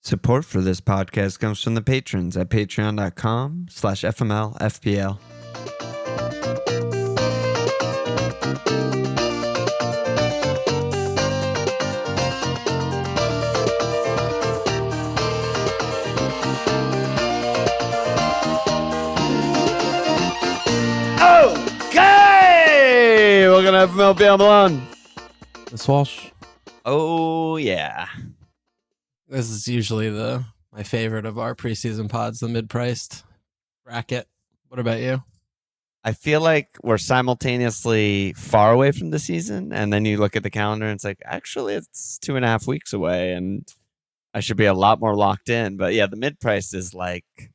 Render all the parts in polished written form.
Support for this podcast comes from the patrons at patreon.com/FMLFPL. Okay! Welcome to FML Beyond Milan. Miss Walsh. Oh, yeah. This is usually my favorite of our preseason pods, the mid-priced bracket. What about you? I feel like we're simultaneously far away from the season, and then you look at the calendar and it's like, actually, it's 2.5 weeks away, and I should be a lot more locked in. But yeah, the mid-price is like,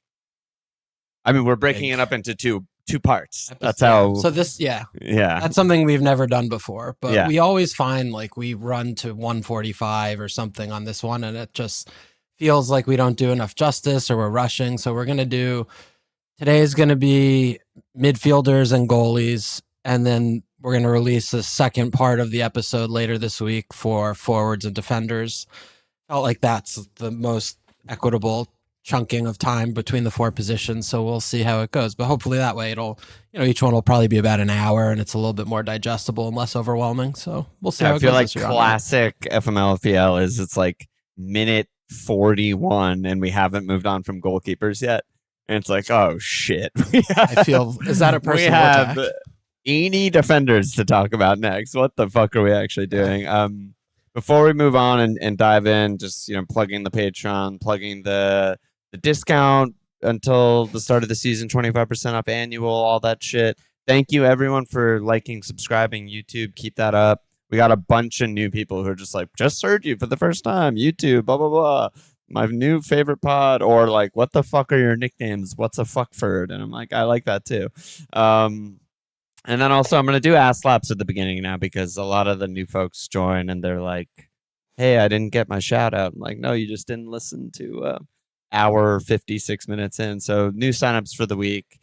I mean, we're breaking it up into two parts. That's how. So this, yeah, yeah, that's something we've never done before. But Yeah. we always find like we run to 145 or something on this one, and it just feels like we don't do enough justice or we're rushing. So we're gonna do today's gonna be midfielders and goalies, and then we're gonna release the second part of the episode later this week for forwards and defenders. Felt like that's the most equitable chunking of time between the four positions, so we'll see how it goes. But hopefully that way it'll, each one will probably be about an hour, and it's a little bit more digestible and less overwhelming. So we'll see. How I it feel goes like this year. classic FMLFPL is it's like minute 41, and we haven't moved on from goalkeepers yet. And it's like, oh shit. I feel, is that a we personal have attack? 80 defenders to talk about next. What the fuck are we actually doing? Before we move on and dive in, just plugging the Patreon, plugging the discount until the start of the season, 25% off annual, all that shit. Thank you everyone for liking, subscribing, YouTube. Keep that up. We got a bunch of new people who are just like, just heard you for the first time, YouTube, blah, blah, blah. My new favorite pod, or like, what the fuck are your nicknames? What's a fuckford? And I'm like, I like that too. And then also I'm going to do ass slaps at the beginning now because a lot of the new folks join and they're like, hey, I didn't get my shout out. I'm like, no, you just didn't listen to hour 56 minutes in. So new signups for the week: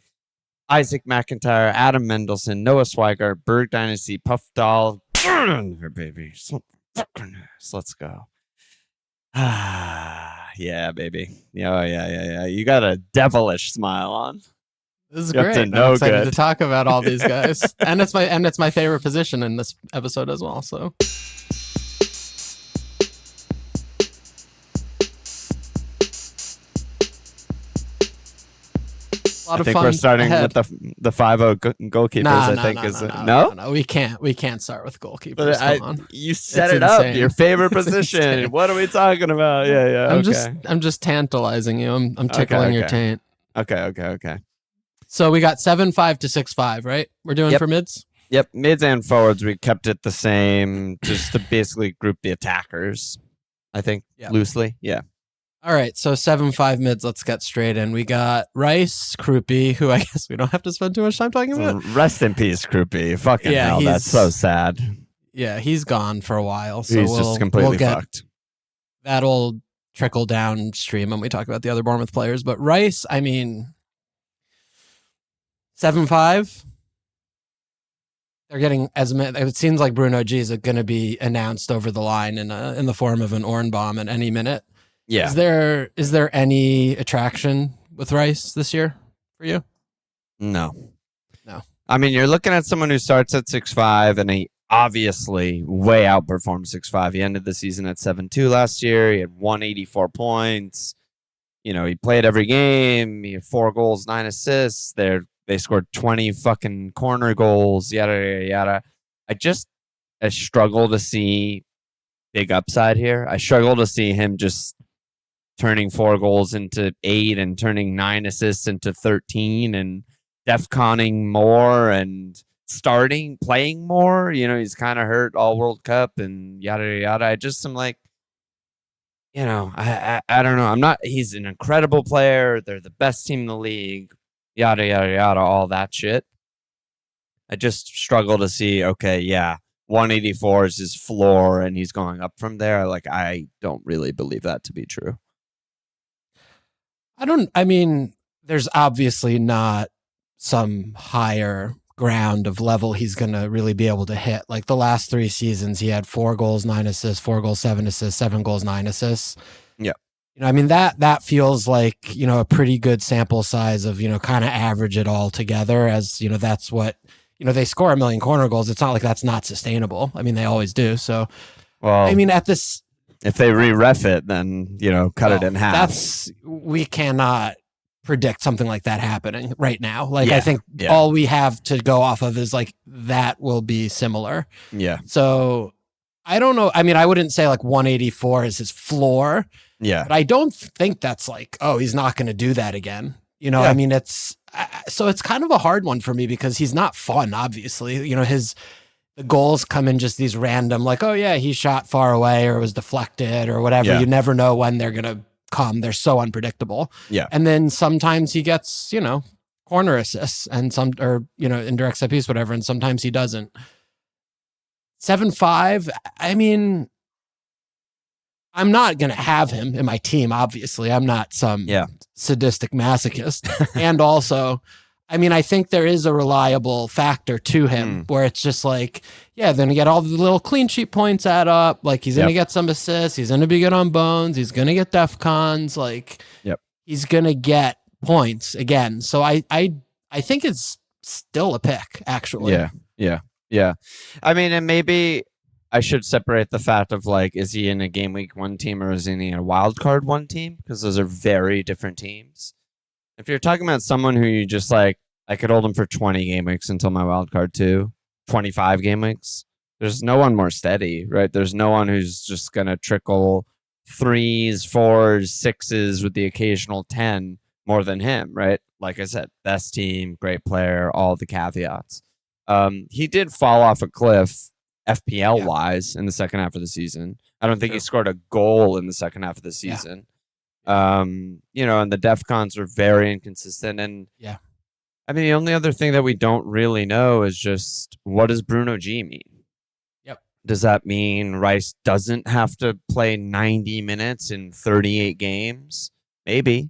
Isaac McIntyre, Adam Mendelson, Noah Swigart, Berg Dynasty, Puff Doll, her baby. So let's go. Yeah, baby. Yeah. You got a devilish smile on. This is You're up great. to no I'm excited good. to talk about all these guys, and it's my favorite position in this episode as well. So. I think we're starting with the 5-0 goalkeepers. No, we can't start with goalkeepers. But Come on. you set It's it up. insane. Your favorite It's position. insane. What are we talking about? Yeah. I'm just tantalizing you. I'm tickling your taint. Okay. So we got 7-5 to 6-5, right? We're doing for mids. Yep, mids and forwards, we kept it the same, just to basically group the attackers, I think, loosely. Yeah. All right, so 7-5 mids. Let's get straight in. We got Rice, Krupi, who I guess we don't have to spend too much time talking about. Rest in peace, Krupi. Fucking hell, that's so sad. Yeah, he's gone for a while. So he's just completely fucked. That'll trickle downstream when we talk about the other Bournemouth players. But Rice, I mean, 7-5. They're getting it seems like Bruno G is going to be announced over the line in the form of an Orn bomb at any minute. Yeah. Is there any attraction with Rice this year for you? No. I mean, you're looking at someone who starts at 6'5", and he obviously way outperformed 6'5". He ended the season at 7-2 last year. He had 184 points. He played every game. He had 4 goals, 9 assists. They scored 20 fucking corner goals, yada, yada, yada. I struggle to see big upside here. I struggle to see him just turning 4 goals into 8 and turning 9 assists into 13 and DEFCONing more and playing more. He's kind of hurt all World Cup and yada, yada, yada. I just am like, I don't know. He's an incredible player. They're the best team in the league. Yada, yada, yada, all that shit. I just struggle to see, 184 is his floor and he's going up from there. Like, I don't really believe that to be true. There's obviously not some higher ground of level he's going to really be able to hit. Like the last 3 seasons, he had 4 goals, 9 assists, 4 goals, 7 assists, 7 goals, 9 assists. Yeah. I mean, that feels like, a pretty good sample size of, kind of average it all together as, that's what, they score a million corner goals. It's not like that's not sustainable. I mean, they always do. So, Well, I mean, at this, if they re-ref it, then, cut it in half. We cannot predict something like that happening right now. Like, Yeah, I think all we have to go off of is like, that will be similar. Yeah. So I don't know. I mean, I wouldn't say like 184 is his floor. Yeah. But I don't think that's like, oh, he's not going to do that again. I mean, so it's kind of a hard one for me because he's not fun, obviously. The goals come in just these random, like, oh yeah, he shot far away or was deflected or whatever. Yeah. You never know when they're going to come. They're so unpredictable. Yeah. And then sometimes he gets, corner assists and indirect set piece, whatever. And sometimes he doesn't. 7.5. I mean, I'm not going to have him in my team, obviously. I'm not some sadistic masochist. And also, I mean, I think there is a reliable factor to him where it's just like, then you get all the little clean sheet points add up. Like, he's going to get some assists. He's going to be good on bones. He's going to get def cons. Like, he's going to get points again. So I think it's still a pick, actually. Yeah. I mean, and maybe I should separate the fact of like, is he in a game week 1 team or is he in a wild card 1 team? Because those are very different teams. If you're talking about someone who you just like, I could hold him for 20 game weeks until my wild card 2, 25 game weeks. There's no one more steady, right? There's no one who's just going to trickle 3s, 4s, 6s with the occasional 10 more than him, right? Like I said, best team, great player, all the caveats. He did fall off a cliff FPL wise in the second half of the season. I don't think he scored a goal in the second half of the season. And the def cons are very inconsistent. And I mean, the only other thing that we don't really know is just, what does Bruno G mean? Does that mean Rice doesn't have to play 90 minutes in 38 games? Maybe.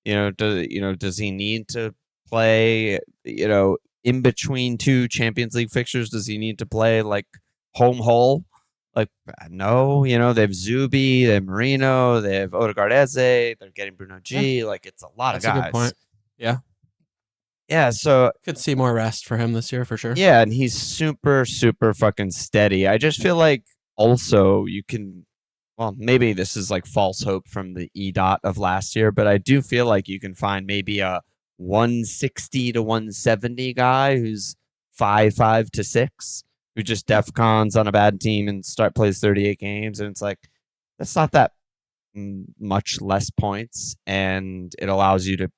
Does he need to play, in between 2 Champions League fixtures? Does he need to play like home hole? Like, no, they have Zubi, they have Marino, they have Odegaard Eze, they're getting Bruno G. Like, it's a lot of guys. That's a good point. Yeah. Yeah, so could see more rest for him this year for sure. Yeah, and he's super, super fucking steady. I just feel like also you can, well, maybe this is like false hope from the EDOT of last year, but I do feel like you can find maybe a 160 to 170 guy who's 5'5" to 6, who just def cons on a bad team and plays 38 games, and it's like, that's not that much less points, and it allows you to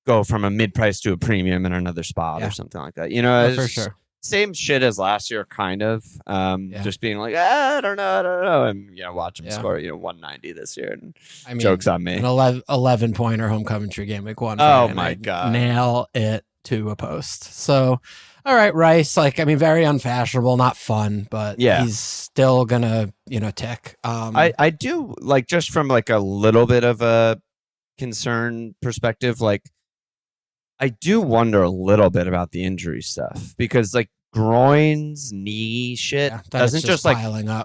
go from a mid-price to a premium in another spot or something like that. For sure. Same shit as last year, kind of. Just being like, I don't know, and watch him score 190 this year. And I mean, jokes on me. An 11 pointer home Coventry game week 1. Oh my god, nail it to a post. So, all right, Rice. Like, I mean, very unfashionable, not fun, but he's still gonna tick. I do like, just from like a little bit of a concern perspective, like, I do wonder a little bit about the injury stuff, because like groins, knee shit doesn't just like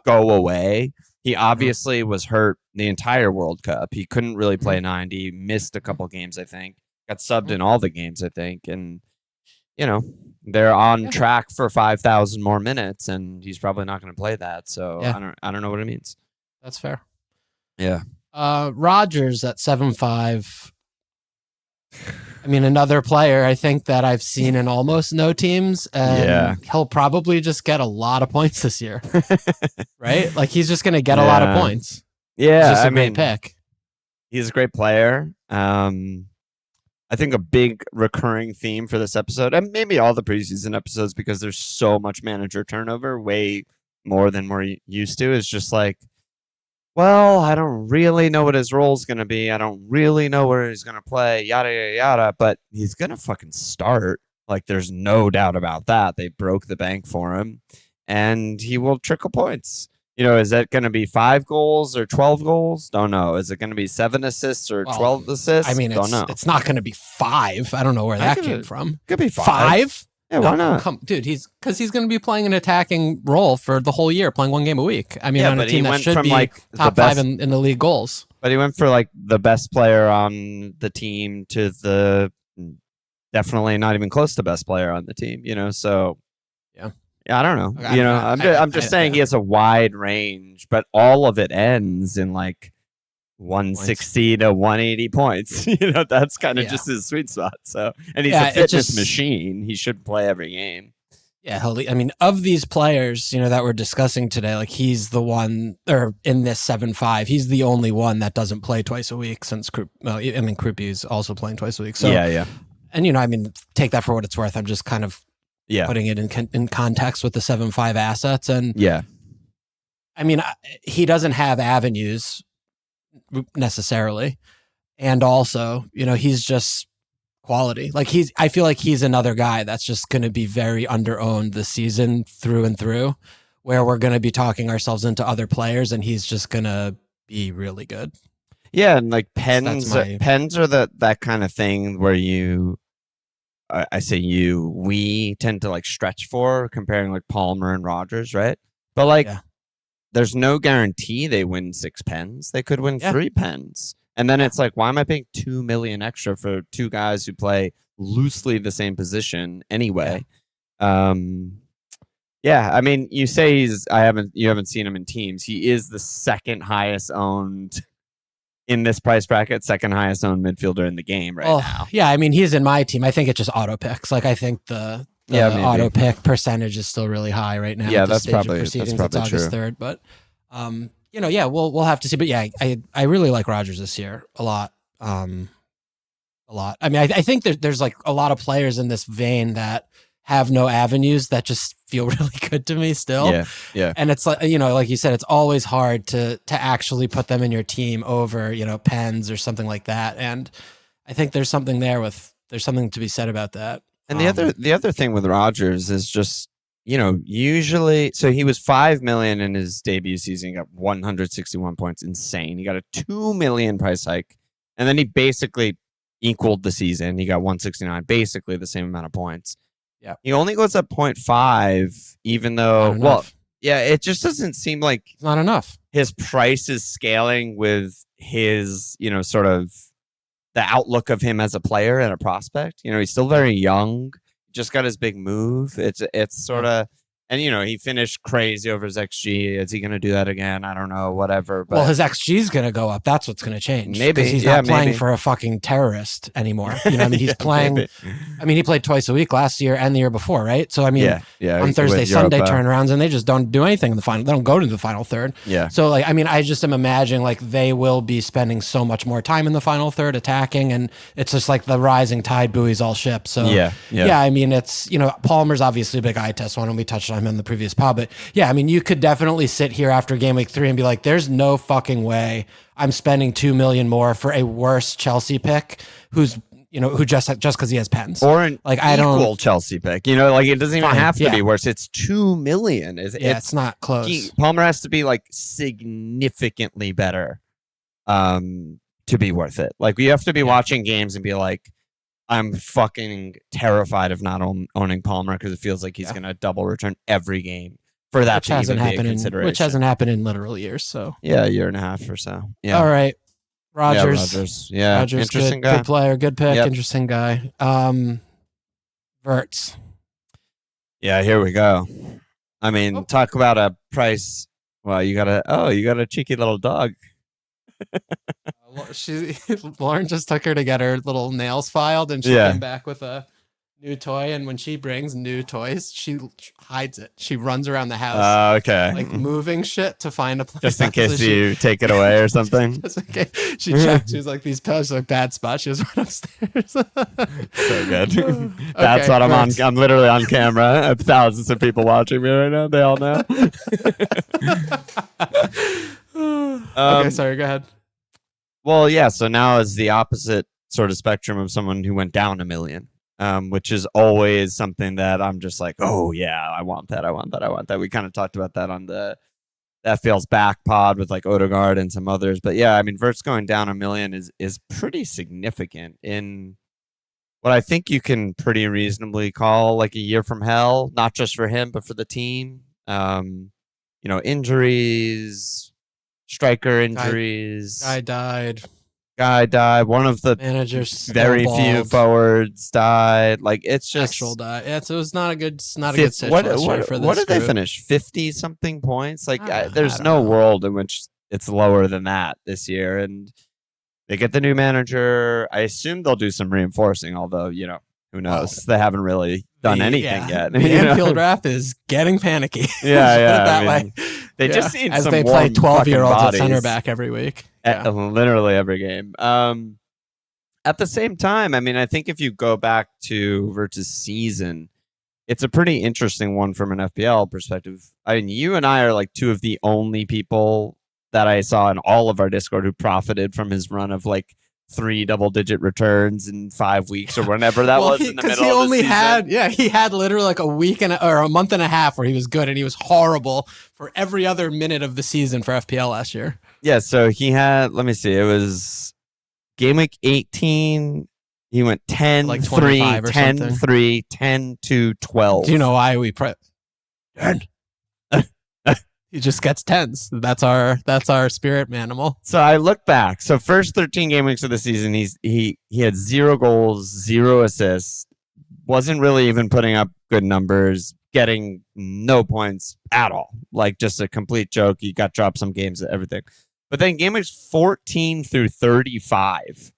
go away. He obviously was hurt the entire World Cup. He couldn't really play 90, missed a couple games, I think. Got subbed in all the games, I think. And, they're on track for 5,000 more minutes, and he's probably not going to play that. So I don't know what it means. That's fair. Yeah. Rodgers at 7.5. I mean, another player I think that I've seen in almost no teams, and he'll probably just get a lot of points this year, right? Like, he's just going to get a lot of points. Yeah, he's just a great pick. He's a great player. I think a big recurring theme for this episode, and maybe all the preseason episodes, because there's so much manager turnover, way more than we're used to, is just like, well, I don't really know what his role's going to be. I don't really know where he's going to play, yada, yada, yada. But he's going to fucking start. Like, there's no doubt about that. They broke the bank for him. And he will trickle points. Is that going to be 5 goals or 12 goals? Don't know. Is it going to be 7 assists or 12 assists? I mean, don't know. It's not going to be 5. I don't know where that came from. Could be 5. 5? Yeah, why not? Dude, he's going to be playing an attacking role for the whole year, playing 1 game a week. I mean, on a team that should be top 5 in the league goals. But he went for like the best player on the team to the definitely not even close to best player on the team, you know? So yeah, I don't know. Okay, I'm just saying he has a wide range, but all of it ends in like 160 to 180 points. You know, that's kind of just his sweet spot. So, and he's a fitness machine. He should play every game. Yeah, I mean, of these players, you know, that we're discussing today, like he's the one, or in this 7-5, he's the only one that doesn't play twice a week since Krupi's also playing twice a week. So yeah. And, you know, I mean, take that for what it's worth. I'm just kind of putting it in context with the 7-5 assets. And I mean, he doesn't have avenues necessarily. And also, you know, he's just quality. Like I feel like he's another guy that's just going to be very under-owned this season through and through, where we're going to be talking ourselves into other players and he's just going to be really good. Yeah. And like pens are that kind of thing where we tend to like stretch for comparing like Palmer and Rodgers, right? But like, there's no guarantee they win 6 pens. They could win 3 pens. And then it's like, why am I paying $2 million extra for 2 guys who play loosely the same position anyway? I mean, you say you haven't seen him in teams. He is the second highest owned in this price bracket, second highest owned midfielder in the game now. Yeah, I mean, he's in my team. I think it just auto picks. Like, I think the auto pick percentage is still really high right now. Yeah, that's probably it's August 3rd, but you know, we'll have to see. But yeah, I really like Rodgers this year a lot. I mean, I think there's like a lot of players in this vein that have no avenues that just feel really good to me still. Yeah. And it's like, you know, like you said, it's always hard to actually put them in your team over, you know, pens or something like that. And I think there's something to be said about that. And the other thing with Rodgers is just, you know, usually, so he was 5 million in his debut season. He got 161 points. Insane. He got a 2 million price hike. And then he basically equaled the season. He got 169, basically the same amount of points. Yeah. He only goes up 0.5, even though, it just doesn't seem like it's not enough. His price is scaling with his, you know, sort of the outlook of him as a player and a prospect. You know, he's still very young. Just got his big move. It's sort of, and you know, he finished crazy over his XG. Is he going to do that again? I don't know. Whatever. But well, his XG is going to go up. That's what's going to change. Maybe he's not playing for a fucking terrorist anymore. You know, I mean, he's playing. Maybe. I mean, he played twice a week last year and the year before, right? So I mean, on Thursday, Sunday turnarounds, and they just don't do anything in the final. They don't go to the final third. Yeah. So like, I mean, I just am imagining like they will be spending so much more time in the final third attacking, and it's just like the rising tide buoys all ships. So yeah. I mean, it's, you know, Palmer's obviously a big eye test one, and we touched on him in the previous pod. But yeah, I mean, you could definitely sit here after game week 3 and be like, there's no fucking way I'm spending $2 million more for a worse Chelsea pick who's, you know, who just because he has pens. Or an equal Chelsea pick. You know, like it doesn't even have to be worse. It's $2 million. It's not close. Palmer has to be like significantly better to be worth it. Like you have to be watching games and be like, I'm fucking terrified of not owning Palmer because it feels like he's going to double return every game for that to even be a consideration. Which hasn't happened in literal years. So yeah, a year and a half or so. Yeah. All right. Rodgers. Yeah, interesting guy. Good player, good pick, interesting guy. Wirtz. Yeah, here we go. I mean, talk about a price. Well, you got a cheeky little dog. Lauren just took her to get her little nails filed, and she came back with a new toy. And when she brings new toys, she hides it. She runs around the house, like moving shit to find a place, just in case you take it away or something. Just in case. She checked. She was like, these pillows are like bad spots. She was right upstairs. So good. That's what I'm on. I'm literally on camera. I have thousands of people watching me right now. They all know. Okay, sorry. Go ahead. Well, yeah. So now is the opposite sort of spectrum of someone who went down $1 million, which is always something that I'm just like, oh yeah, I want that. We kind of talked about that on the FPL's back pod with like Odegaard and some others. But yeah, I mean, Wirtz going down $1 million is pretty significant in what I think you can pretty reasonably call like a year from hell, not just for him, but for the team. Injuries, striker injuries. Guy died. One of the Managers very few forwards died. Like it's just actual died. Yeah, so it's not a good situation for this What did they group. finish? 50 something points. Like there's I no don't know. world in which it's lower than that this year. And they get the new manager. I assume they'll do some reinforcing, although who knows? They haven't really done anything yet. The Anfield draft is getting panicky. Yeah, Put it that way. They just need as some they play warm 12-year-olds fucking at center bodies. back every week. Literally every game. At the same time, I mean, I think if you go back to Wirtz's season, it's a pretty interesting one from an FPL perspective. I mean, you and I are like two of the only people that I saw in all of our Discord who profited from his run of like 3 double-digit returns in 5 weeks or whenever that was in the middle of the season. Because he had literally like a week or a month and a half where he was good, and he was horrible for every other minute of the season for FPL last year. Yeah, so he had, let me see, it was game week 18. He went 10, like 3, 10, something. 3, 10 to 12. Do you know why we 10? He just gets 10s. That's our spirit animal. So I look back. So first 13 game weeks of the season, he had 0 goals, 0 assists, wasn't really even putting up good numbers, getting no points at all. Like just a complete joke. He got dropped some games, everything. But then game weeks 14 through 35,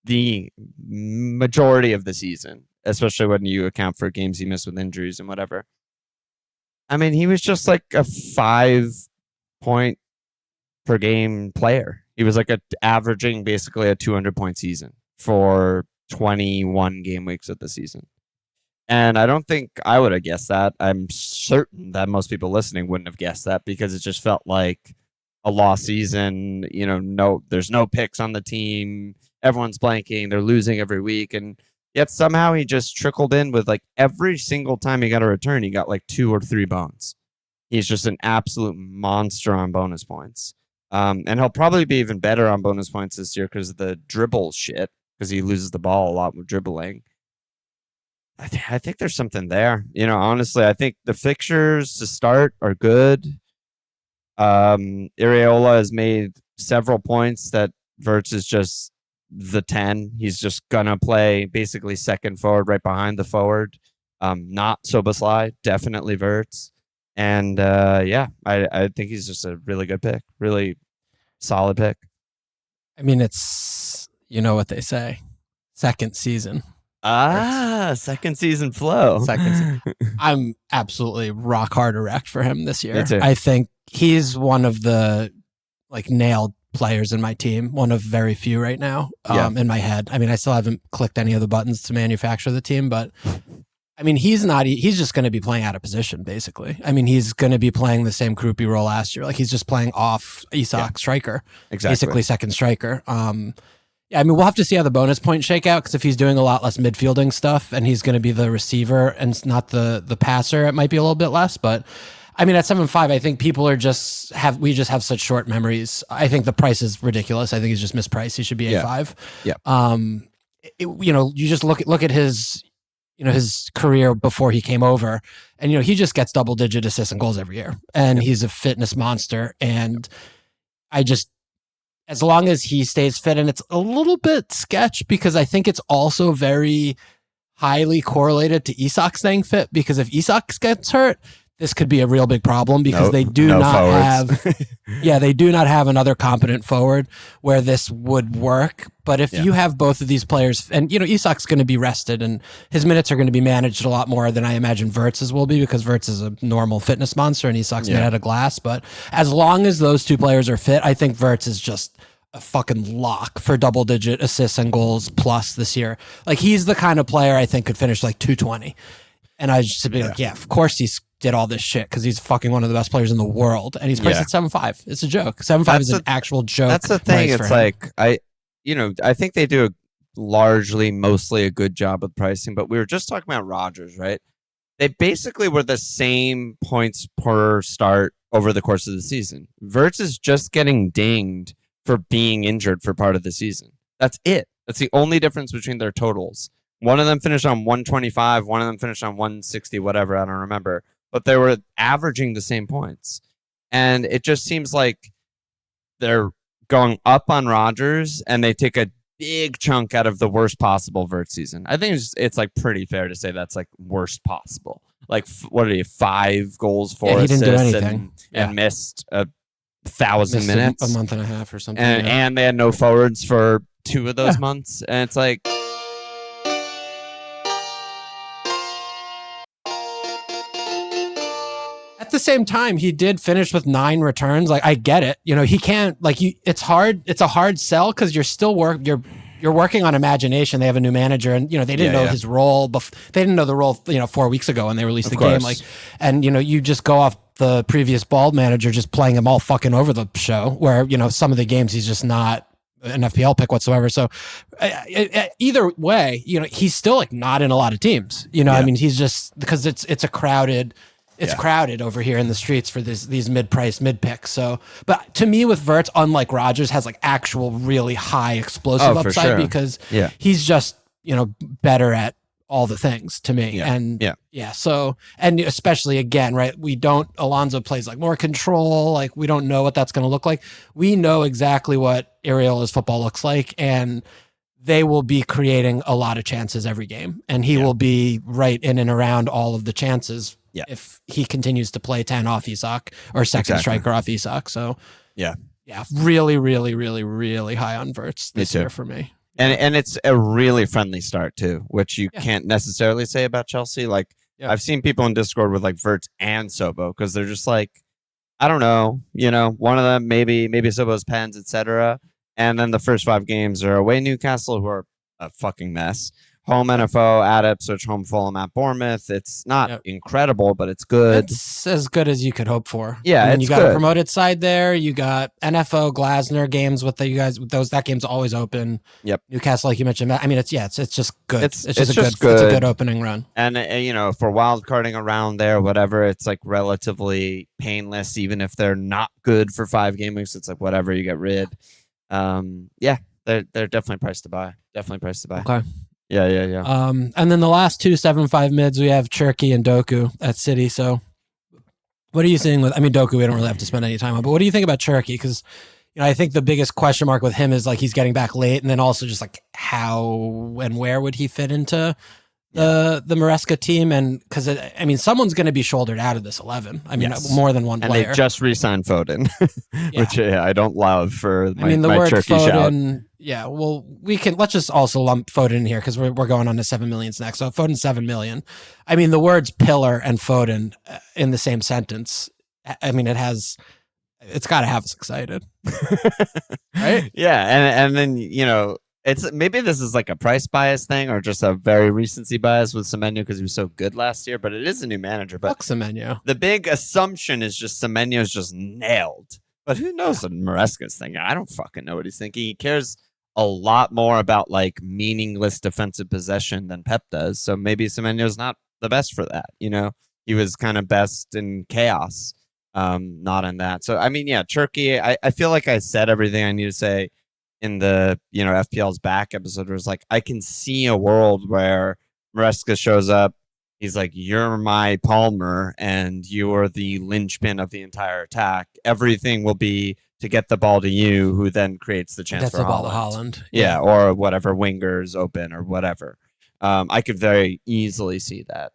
the majority of the season, especially when you account for games he missed with injuries and whatever. I mean, he was just like a 5-point per game player. He was like averaging basically a 200-point season for 21 game weeks of the season. And I don't think I would have guessed that. I'm certain that most people listening wouldn't have guessed that because it just felt like a lost season. There's no picks on the team. Everyone's blanking. They're losing every week. And yet somehow he just trickled in with like every single time he got a return, he got like 2 or 3 bones. He's just an absolute monster on bonus points. And he'll probably be even better on bonus points this year because of the dribble shit, because he loses the ball a lot with dribbling. I think there's something there. Honestly, I think the fixtures to start are good. Areola has made several points that Wirtz is just the 10. He's just gonna play basically second forward right behind the forward. Not Szoboszlai, definitely Wirtz. And I think he's just a really good pick. Really solid pick. I mean, it's, what they say, second season. Second season flow. I'm absolutely rock hard erect for him this year. Me too. I think he's one of the like nailed players in my team, one of very few right now in my head. I mean, I still haven't clicked any of the buttons to manufacture the team, but I mean, he's just going to be playing out of position, basically. I mean, he's going to be playing the same groupie role last year. Like he's just playing off Isak striker, basically second striker. I mean, we'll have to see how the bonus points shake out, because if he's doing a lot less midfielding stuff and he's going to be the receiver and not the passer, it might be a little bit less. But I mean, at 7.5, I think people we just have such short memories. I think the price is ridiculous. I think he's just mispriced. He should be A5. Yeah. You just look at his his career before he came over, and he just gets double-digit assists and goals every year, and he's a fitness monster. And as long as he stays fit, and it's a little bit sketch because I think it's also very highly correlated to Isak staying fit, because if Isak gets hurt, this could be a real big problem, because they do not have another competent forward where this would work. But if you have both of these players, and Isak's going to be rested and his minutes are going to be managed a lot more than I imagine Wirtz's will be, because Wirtz is a normal fitness monster and Isak's made out of glass. But as long as those two players are fit, I think Wirtz is just a fucking lock for double-digit assists and goals plus this year. Like, he's the kind of player I think could finish like 220. And I just be like, of course he's did all this shit, because he's fucking one of the best players in the world, and he's priced at 7.5. It's a joke. 7.5 is an actual joke. That's the thing. It's like I think they do mostly a good job with pricing. But we were just talking about Rodgers, right? They basically were the same points per start over the course of the season. Wirtz is just getting dinged for being injured for part of the season. That's it. That's the only difference between their totals. One of them finished on 125. One of them finished on 160, whatever. I don't remember. But they were averaging the same points. And it just seems like they're going up on Rodgers and they take a big chunk out of the worst possible Wirtz season. I think it's like pretty fair to say that's like worst possible. Like, what are you, 5 goals, 4 he assists, didn't do anything. and missed 1,000 minutes. A month and a half or something. And they had no forwards for 2 of those months. And it's like... At the same time, he did finish with 9 returns. Like, I get it. You know, he can't, like, it's hard. It's a hard sell because you're still you're working on imagination. They have a new manager and, you know, they didn't know his role. They didn't know the role, 4 weeks ago when they released the game. Like, and, you know, you just go off the previous bald manager just playing him all fucking over the show where, you know, some of the games he's just not an FPL pick whatsoever. So either way, you know, he's still like not in a lot of teams, you know, I mean, he's just because it's a crowded, crowded over here in the streets for these mid-priced mid-picks. So, but to me with Wirtz, unlike Rodgers, has like actual really high explosive upside because he's just, you know, better at all the things to me. So, and especially again, right, Alonso plays like more control, like we don't know what that's going to look like. We know exactly what Areola's football looks like, and they will be creating a lot of chances every game, and he will be right in and around all of the chances if he continues to play 10 off Isak or second striker off Isak. So really, really, really, really high on Wirtz this year for me. And it's a really friendly start too, which you can't necessarily say about Chelsea. Like I've seen people in Discord with like Wirtz and Sobo because they're just like, I don't know, you know, one of them maybe Sobo's pens, etc. And then the first 5 games are away Newcastle, who are a fucking mess. Home NFO at Ipswich, home Fulham at Bournemouth. It's not incredible, but it's good. It's as good as you could hope for. Yeah, I mean, you got a promoted side there. You got NFO Glasner games with you guys. That game's always open. Yep. Newcastle, like you mentioned. I mean, it's just good. It's just a good. It's a good opening run. And you know, for wild carding around there, whatever, it's like relatively painless. Even if they're not good for 5 game weeks, it's like whatever, you get rid. They're definitely priced to buy. Okay. Yeah. And then the last 2 7.5 mids, we have Cherki and Doku at City. So what are you seeing with, I mean, Doku, we don't really have to spend any time on, but what do you think about Cherki? Because, you know, I think the biggest question mark with him is like, he's getting back late, and then also just like how and where would he fit into the Maresca team? And because, I mean, someone's going to be shouldered out of this 11. I mean, more than one player. And they just re-signed Foden, which I don't love for my word Cherki Foden, shout. Yeah, well, let's just also lump Foden in here because we're going on to 7 million next. So Foden 7 million. I mean, the words pillar and Foden in the same sentence. I mean, it's got to have us excited, right? Yeah, and then you know, it's maybe this is like a price bias thing or just a very recency bias with Semenyo because he was so good last year. But it is a new manager. But fuck Semenyo. The big assumption is just Semenyo's just nailed. But who knows what Maresca's thinking? I don't fucking know what he's thinking. He cares a lot more about like meaningless defensive possession than Pep does. So maybe Semenyo's not the best for that. You know, he was kind of best in chaos, not in that. So I mean, yeah, Cherki. I feel like I said everything I need to say in the, you know, FPL's back episode. Where it's like I can see a world where Maresca shows up. He's like, you're my Palmer, and you're the linchpin of the entire attack. Everything will be to get the ball to you, who then creates the chance Gets for the ball to Holland. Yeah, or whatever, wingers open or whatever. I could very easily see that.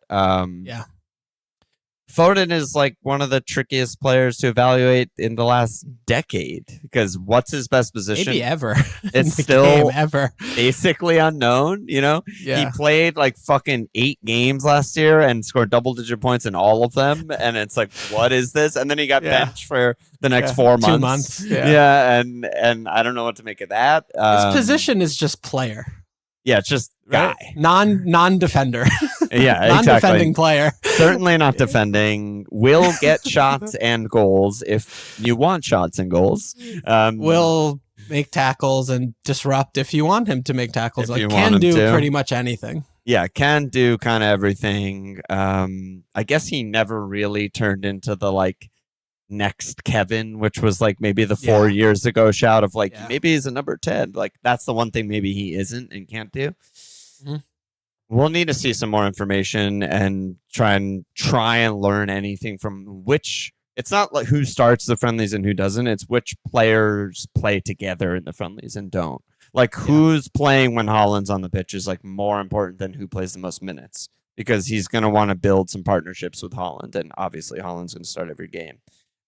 Foden is like one of the trickiest players to evaluate in the last decade because what's his best position? Maybe ever. It's still ever basically unknown, you know? Yeah. He played like fucking 8 games last year and scored double-digit points in all of them. And it's like, what is this? And then he got benched for the next 4 months. 2 months. Yeah, and I don't know what to make of that. His position is just player. Yeah, it's just guy. Right? Non-defender. Yeah, Non-defending player. Certainly not defending. Will get shots and goals if you want shots and goals. Will make tackles and disrupt if you want him to make tackles. Like, can do pretty much anything. Yeah, can do kind of everything. I guess he never really turned into the like next Kevin, which was like maybe the 4 years ago shout of like maybe he's a number 10. Like that's the one thing maybe he isn't and can't do. We'll need to see some more information and try and learn anything from which. It's not like who starts the friendlies and who doesn't. It's which players play together in the friendlies and don't. Like who's playing when Haaland's on the pitch is like more important than who plays the most minutes, because he's going to want to build some partnerships with Haaland, and obviously Haaland's going to start every game.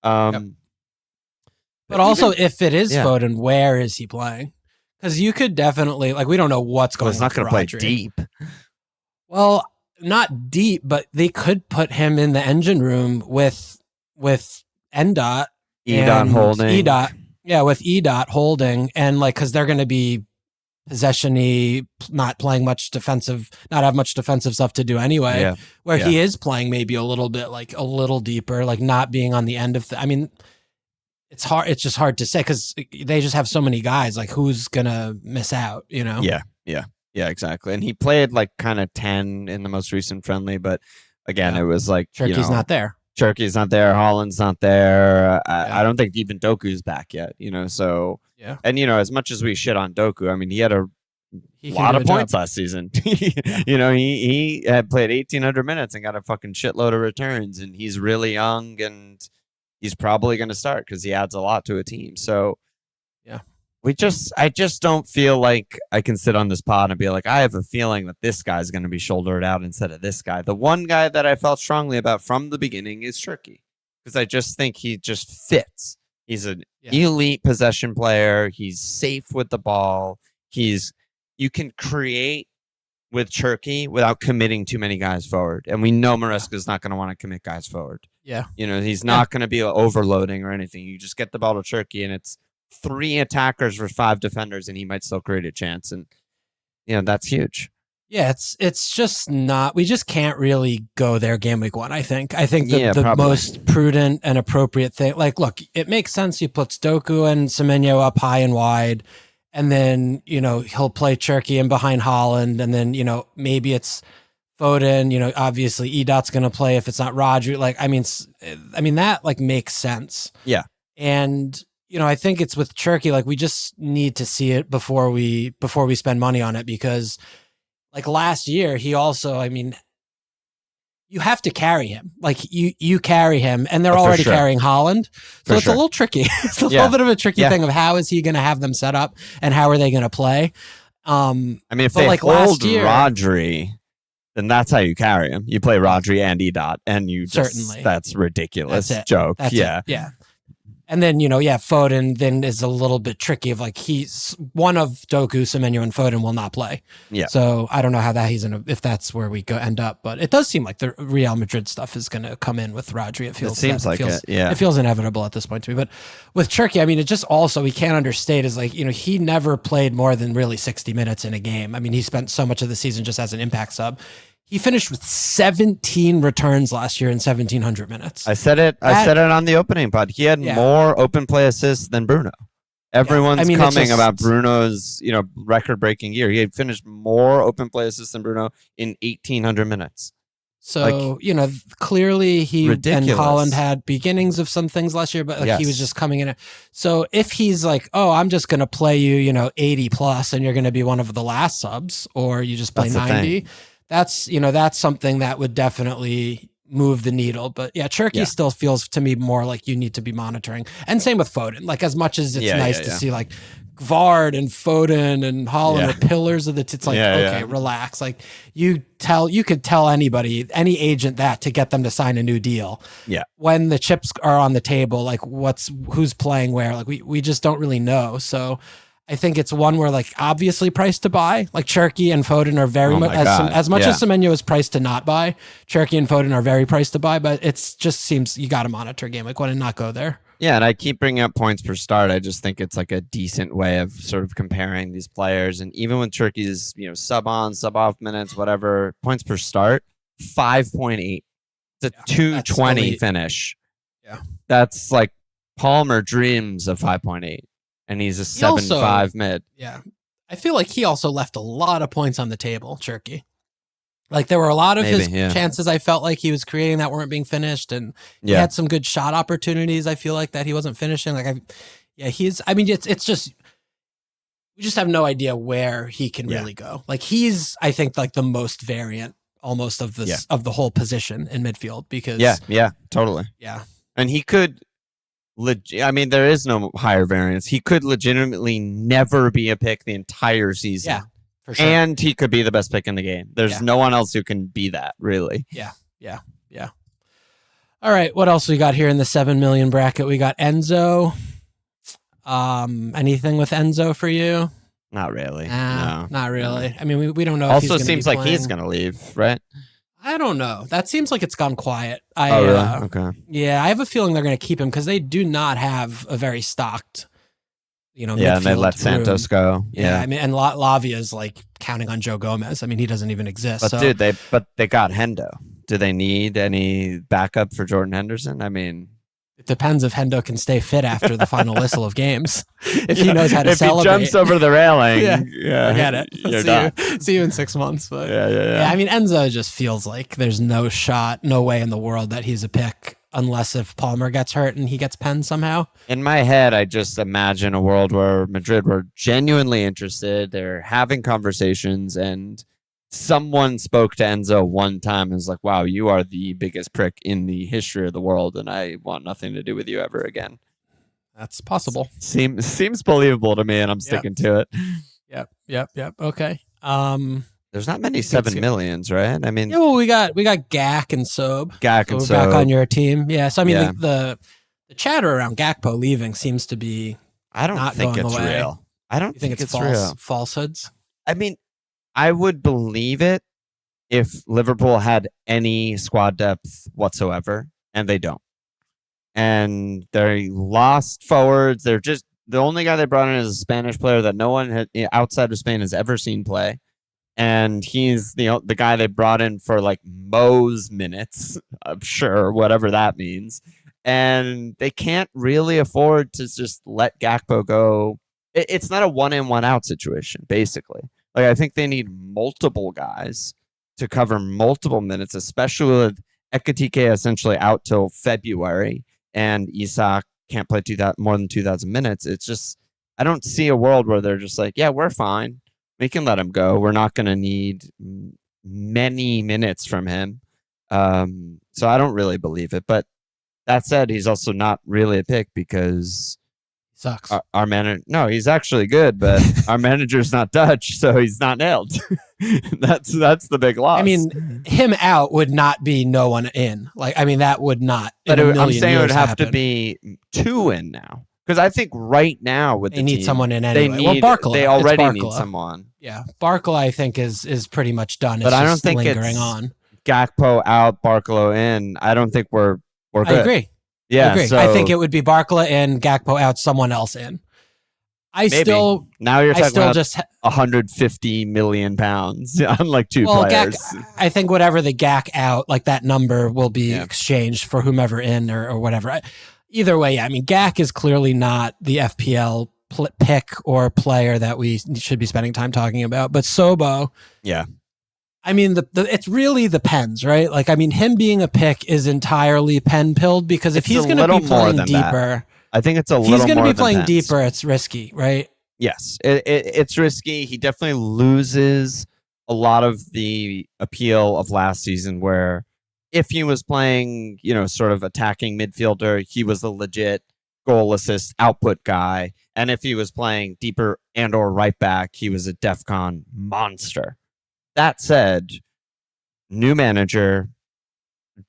But also, if it is Foden, where is he playing? Because you could definitely, like, we don't know what's going on. He's not going to play deep. Well, not deep, but they could put him in the engine room with EDOT. EDOT holding. EDOT. Yeah, with EDOT holding. And, like, because they're going to be possession-y, not playing much defensive, not have much defensive stuff to do anyway. Yeah. Where he is playing maybe a little bit, like, a little deeper, like, not being on the end of I mean, it's hard. It's just hard to say because they just have so many guys. Like, who's gonna miss out? You know? Yeah, exactly. And he played like kind of 10 in the most recent friendly, but again, it was like Cherki's not there. Cherki's not there. Haaland's not there. I don't think even Doku's back yet. So and as much as we shit on Doku, I mean, he had a lot of points last season. He had played 1,800 minutes and got a fucking shitload of returns, and he's really young and he's probably going to start because he adds a lot to a team. So, I just don't feel like I can sit on this pod and be like, I have a feeling that this guy's going to be shouldered out instead of this guy. The one guy that I felt strongly about from the beginning is Cherki, because I just think he just fits. He's an elite possession player. He's safe with the ball. You can create with Cherki without committing too many guys forward. And we know Maresca's not going to want to commit guys forward. Yeah. He's not going to be overloading or anything. You just get the ball to Cherki and it's 3 attackers for 5 defenders and he might still create a chance. And, that's huge. Yeah, it's just not, we just can't really go there game week 1, I think. I think the most prudent and appropriate thing, like, look, it makes sense. He puts Doku and Semenyo up high and wide. And then, he'll play Cherki in behind Haaland. And then, maybe it's Foden, obviously EDOT's going to play if it's not Rodri. Like, I mean, that like makes sense. Yeah. And, I think it's with Cherki, like we just need to see it before we spend money on it, because like last year, he also, I mean, you have to carry him. Like you carry him, and they're already carrying Haaland. So it's a little tricky. It's a little bit of a tricky thing of how is he going to have them set up and how are they going to play? I mean, if they like hold Rodri, then that's how you carry him. You play Rodri and EDOT, and you just, that's ridiculous. That's joke. That's it. Yeah. And then, Foden then is a little bit tricky of like, he's one of Doku, Semenyo, and Foden will not play. Yeah. So I don't know how that if that's where we end up, but it does seem like the Real Madrid stuff is going to come in with Rodri. It seems like it. Yeah. It feels inevitable at this point to me. But with Cherki, I mean, it just also, we can't understate is like, he never played more than really 60 minutes in a game. I mean, he spent so much of the season just as an impact sub. He finished with 17 returns last year in 1,700 minutes. I said it on the opening pod. He had more open play assists than Bruno. Everyone's coming about Bruno's, record-breaking year. He had finished more open play assists than Bruno in 1,800 minutes. So, clearly he and Haaland had beginnings of some things last year, but he was just coming in. So if he's like, oh, I'm just going to play you, 80 plus and you're going to be one of the last subs, or you just play 90, that's something that would definitely move the needle. But Cherki still feels to me more like you need to be monitoring. And same with Foden. Like, as much as it's nice to see like Vard and Foden and Haaland are pillars of it's like, relax. Like you could tell anybody, any agent that to get them to sign a new deal. Yeah. When the chips are on the table, like who's playing where, like we just don't really know. So I think it's one where like obviously priced to buy. Like Cherki and Foden are very much as much as Semenyo is priced to not buy. Cherki and Foden are very priced to buy, but it's just seems you got to monitor game week 1 and not go there. Yeah, and I keep bringing up points per start. I just think it's like a decent way of sort of comparing these players. And even with Cherki's, sub on, sub off minutes, whatever, points per start, 5.8. It's a 220 finish. Yeah, that's like Palmer dreams of 5.8. And he's a 7.5 mid. Yeah. I feel like he also left a lot of points on the table, Cherki. Like there were a lot of his chances I felt like he was creating that weren't being finished. And he had some good shot opportunities. I feel like that he wasn't finishing. Like it's just, we just have no idea where he can really go. Like he's, I think, like the most variant almost of this of the whole position in midfield because totally. Yeah. And he could I mean, there is no higher variance. He could legitimately never be a pick the entire season. Yeah, for sure. And he could be the best pick in the game. There's no one else who can be that, really. Yeah. All right, what else we got here in the 7 million bracket? We got Enzo. Anything with Enzo for you? Not really. No, not really. No. I mean, we don't know. Also, if he's seems like he's going to leave, right? I don't know. That seems like it's gone quiet. Really? Okay. Yeah, I have a feeling they're going to keep him because they do not have a very stocked, and they let Santos go. Yeah, I mean, and Lavia's like counting on Joe Gomez. I mean, he doesn't even exist. But dude, they got Hendo. Do they need any backup for Jordan Henderson? I mean, it depends if Hendo can stay fit after the final whistle of games. If he knows how to celebrate. If he jumps over the railing, forget it. You're done. See you in 6 months. But yeah. I mean, Enzo just feels like there's no shot, no way in the world that he's a pick unless if Palmer gets hurt and he gets penned somehow. In my head, I just imagine a world where Madrid were genuinely interested. They're having conversations and someone spoke to Enzo one time and was like, wow, you are the biggest prick in the history of the world, and I want nothing to do with you ever again. That's possible. Seems believable to me, and I'm sticking to it. Yep. Okay. There's not many 7 millions, right? I mean, we got Gak and Sob. Gak and Sob Sob back on your team. Yeah. So I mean, the chatter around Gakpo leaving seems to be. I don't think it's real. I don't think it's real. Falsehoods. I mean, I would believe it if Liverpool had any squad depth whatsoever, and they don't. And they lost forwards. They're just the only guy they brought in is a Spanish player that no one outside of Spain has ever seen play. And he's the guy they brought in for like Mo's minutes, I'm sure, whatever that means. And they can't really afford to just let Gakpo go. It's not a one in, one out situation, basically. Like, I think they need multiple guys to cover multiple minutes, especially with Ekitike essentially out till February and Isak can't play more than 2,000 minutes. It's just, I don't see a world where they're just like, yeah, we're fine. We can let him go. We're not going to need many minutes from him. So I don't really believe it. But that said, he's also not really a pick because sucks. Our manager, no, he's actually good, but our manager's not Dutch, so he's not nailed. That's the big loss. I mean, him out would not be no one in. Like, I mean, that would not. But I'm saying it would have to be 2 in now, because I think right now with they need team, someone in anyway. Barcola. They already need someone. Yeah, Barcola I think is pretty much done. But I don't think lingering on. Gakpo out, Barcola in. I don't think we're good. I agree. Yeah, I agree. so I think it would be Barcola in, Gakpo out, someone else in. Now you're talking about just 150 million pounds on like 2 players. I think whatever the Gak out, like that number will be exchanged for whomever in or whatever. Either way, I mean, Gak is clearly not the FPL pick or player that we should be spending time talking about. But Sobo, I mean, it's really the pens, right? Like, I mean, him being a pick is entirely pen pilled because if he's going to be playing deeper, I think it's a little more. He's going to be playing pens. deeper. It's risky, right? Yes, it's risky. He definitely loses a lot of the appeal of last season, where if he was playing, sort of attacking midfielder, he was the legit goal assist output guy. And if he was playing deeper and or right back, he was a DEFCON monster. That said, new manager,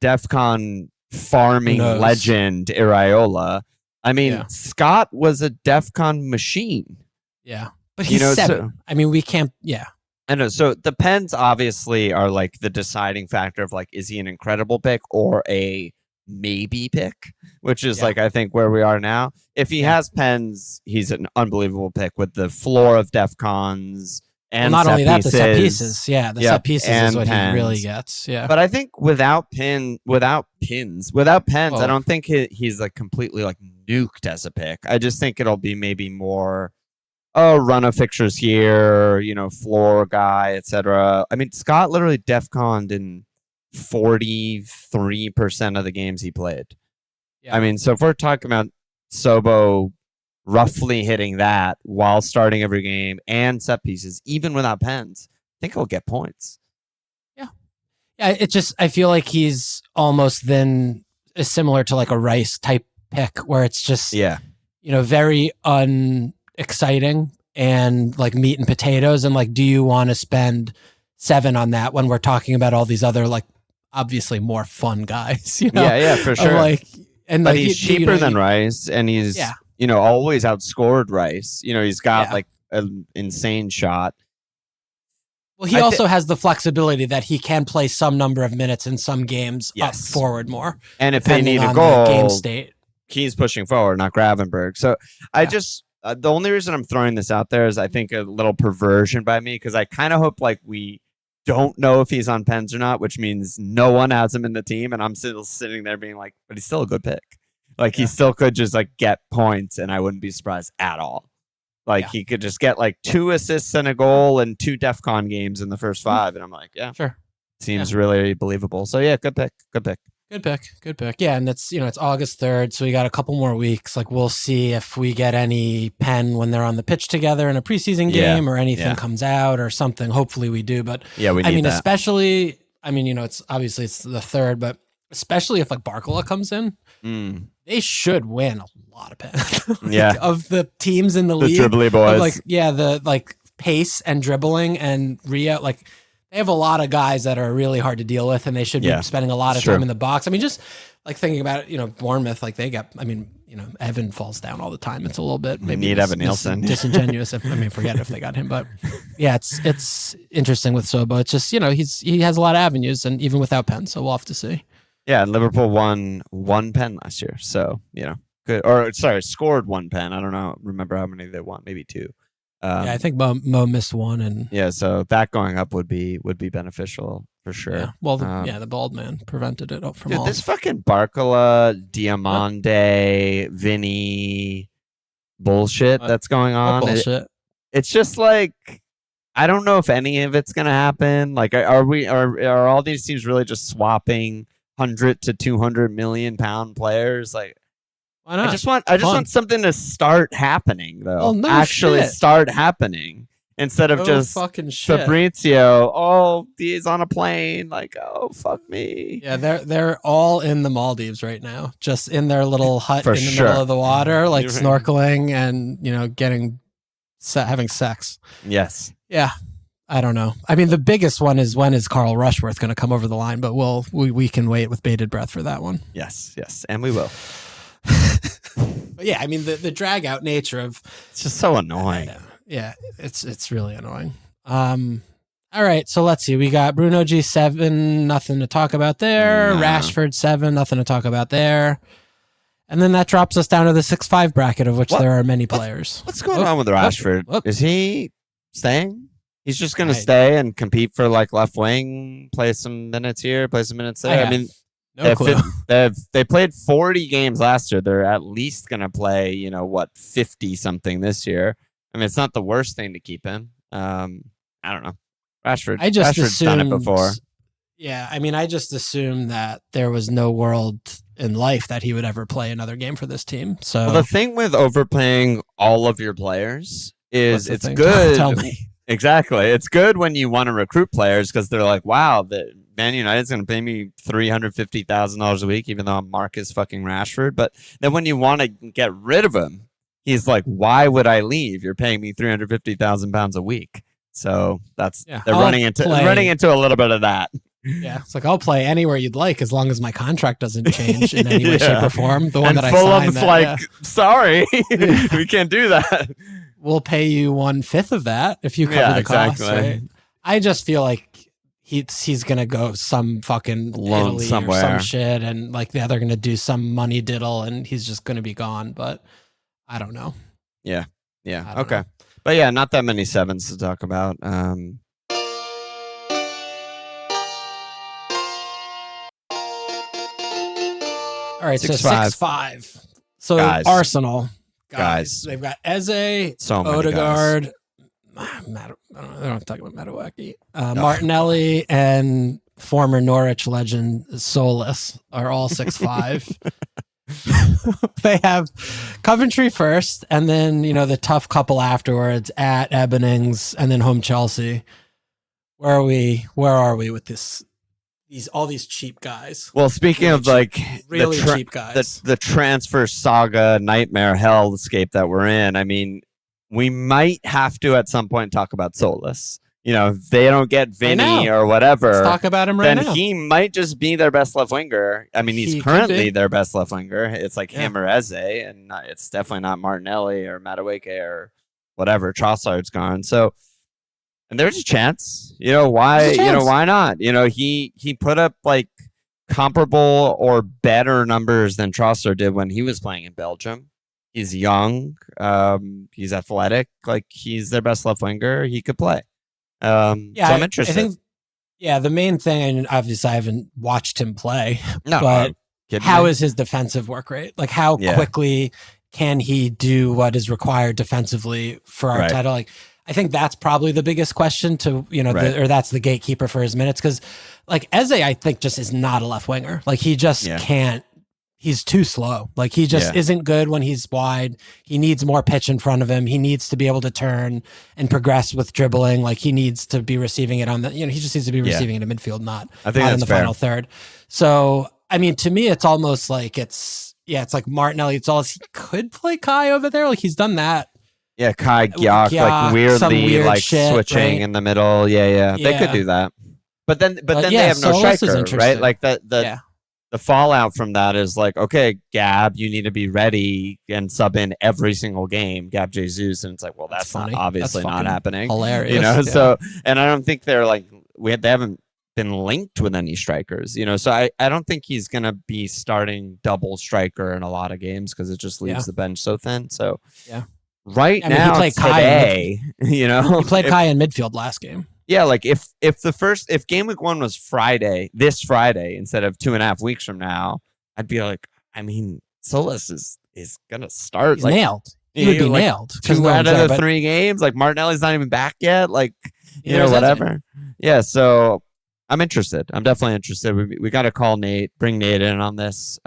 DEFCON farming legend Iraola. I mean, Scott was a DEFCON machine. Yeah, but he's 7. So, I mean, we can't. Yeah, I know. So the pens obviously are like the deciding factor of like, is he an incredible pick or a maybe pick? Which is like, I think where we are now. If he has pens, he's an unbelievable pick with the floor of DEFCONs. And not only that, the set pieces. The set pieces is what he really gets. Yeah, but I think without pens, I don't think he's like completely like nuked as a pick. I just think it'll be maybe more, run of fixtures here, floor guy, etc. I mean, Scott literally DEFCON'd in 43% of the games he played. Yeah. I mean, so if we're talking about Sobo roughly hitting that while starting every game and set pieces, even without pens, I think he'll get points. Yeah, I feel like he's almost then similar to like a Rice type pick where it's just, very unexciting and like meat and potatoes. And like, do you want to spend 7 on that when we're talking about all these other, like, obviously more fun guys, Yeah, for sure. But like he's cheaper than Rice, and he's, always outscored Rice. He's got like an insane shot. Well, he also has the flexibility that he can play some number of minutes in some games up forward more. And if they need a goal, game state, he's pushing forward, not Gravenberg. So I just, the only reason I'm throwing this out there is I think a little perversion by me, because I kind of hope like we don't know if he's on pens or not, which means no one has him in the team. And I'm still sitting there being like, but he's still a good pick. Like he still could just like get points and I wouldn't be surprised at all. Like he could just get like 2 assists and a goal and 2 DEFCON games in the first 5. And I'm like, sure. Seems really believable. So good pick. Good pick. Yeah. And it's, it's August 3rd. So we got a couple more weeks. Like we'll see if we get any pen when they're on the pitch together in a preseason game or anything comes out or something. Hopefully we do. But we need that. Especially, it's obviously it's the 3rd, but especially if like Barcola comes in, they should win a lot of pens. Of the teams in the league. The dribbly boys. The pace and dribbling and Rio, like they have a lot of guys that are really hard to deal with, and they should be spending a lot of time in the box. I mean, just like thinking about it, Bournemouth, like they got, Evan falls down all the time. It's a little bit maybe need Evan Nielsen. Disingenuous. Forget if they got him, but it's interesting with Sobo. It's just, he has a lot of avenues, and even without pen, so we'll have to see. Yeah, Liverpool won 1 pen last year, so good. Or sorry, scored 1 pen. I don't know. Remember how many they won? Maybe 2. I think Mo missed 1, and so that going up would be beneficial for sure. Yeah. Well, the bald man prevented it from all. This fucking Barcola, Diamande, Vinny bullshit that's going on. Bullshit. It's just like, I don't know if any of it's gonna happen. Like, are all these teams really just swapping 100 to 200 million pound players? Like, why not? I just want something to start happening, though. Start happening instead of just fucking shit. Fabrizio. He's on a plane. Like, fuck me. Yeah, they're all in the Maldives right now, just in their little hut in the middle of the water, like snorkeling and having sex. Yes. Yeah. I don't know. I mean, the biggest one is, when is Carl Rushworth going to come over the line? But we can wait with bated breath for that one. Yes, and we will. But yeah, I mean, the drag out nature of it's just so annoying. Yeah, it's really annoying. All right, so let's see. We got Bruno G7, nothing to talk about there. Rashford 7, nothing to talk about there. And then that drops us down to the 6-5 bracket, of which there are many players. What's going on with Rashford? Is he staying? He's just going to stay and compete for like left wing, play some minutes here, play some minutes there. I mean, they played 40 games last year. They're at least going to play, 50 something this year. I mean, it's not the worst thing to keep him. I don't know. Rashford's done it before. Yeah, I mean, I just assumed that there was no world in life that he would ever play another game for this team. So the thing with overpaying all of your players is it's good. Tell me. Exactly. It's good when you want to recruit players because they're like, wow, the Man United's going to pay me $350,000 a week, even though I'm Marcus fucking Rashford. But then when you want to get rid of him, he's like, why would I leave? You're paying me £350,000 a week. So they're running into a little bit of that. Yeah, it's like, I'll play anywhere you'd like as long as my contract doesn't change in any way, shape, or form. The one that I signed. Sorry, we can't do that. We'll pay you 1/5 of that if you cover the cost. Right? I just feel like he's gonna go some fucking loan Italy somewhere or some shit, and like they're gonna do some money diddle, and he's just gonna be gone. But I don't know. Yeah. Okay, know. But yeah, not that many 7s to talk about. All right, 6-5. So guys. Arsenal. Guys. They've got Eze, Odegaard, I don't have to talk about Matawaki, Martinelli, and former Norwich legend Tzolis are all 6'5". They have Coventry first, and then the tough couple afterwards at Ebenings, and then home Chelsea. Where are we with this? All these cheap guys. Well, speaking of really cheap guys, the transfer saga nightmare hellscape that we're in. I mean, we might have to at some point talk about Tzolis. If they don't get Vinny or whatever, let's talk about him right now. Then he might just be their best left winger. I mean, he's currently their best left winger. It's like him or Eze, and it's definitely not Martinelli or Madueke or whatever. Trossard's gone, so and there's a chance. Why? Why not? He put up like comparable or better numbers than Trossard did when he was playing in Belgium. He's young. He's athletic. Like he's their best left winger. He could play. So I'm interested. I think, the main thing, and obviously I haven't watched him play, no, but how is his defensive work rate? Like how quickly can he do what is required defensively for our title? Like I think that's probably the biggest question to, or that's the gatekeeper for his minutes. Cause like Eze, I think just is not a left winger. Like he just can't. He's too slow. Like he just isn't good when he's wide. He needs more pitch in front of him. He needs to be able to turn and progress with dribbling. Like he needs to be receiving it on the, he just needs to be receiving it in midfield, not in the final third. So, I mean, to me, it's almost like it's like Martinelli. It's all he could play Kai over there. Like he's done that. Yeah. Kai Gyak, like weirdly like shit, switching in the middle. Yeah. They could do that. But then they have no striker, right? Like the fallout from that is like, okay, Gab, you need to be ready and sub in every single game, Gab Jesus, and it's like, well, that's not obviously not happening. Hilarious, So, and I don't think they're like they haven't been linked with any strikers, So I don't think he's gonna be starting double striker in a lot of games because it just leaves the bench so thin. So right now, he played today, he played Kai in midfield last game. Yeah, like if game week 1 was this Friday instead of 2.5 weeks from now, I'd be like, I mean, Tzolis is gonna start. He's nailed. He would be nailed. 2 out of the 3 games. Like Martinelli's not even back yet. Like whatever. Yeah, so I'm interested. I'm definitely interested. We got to call Nate, bring Nate in on this.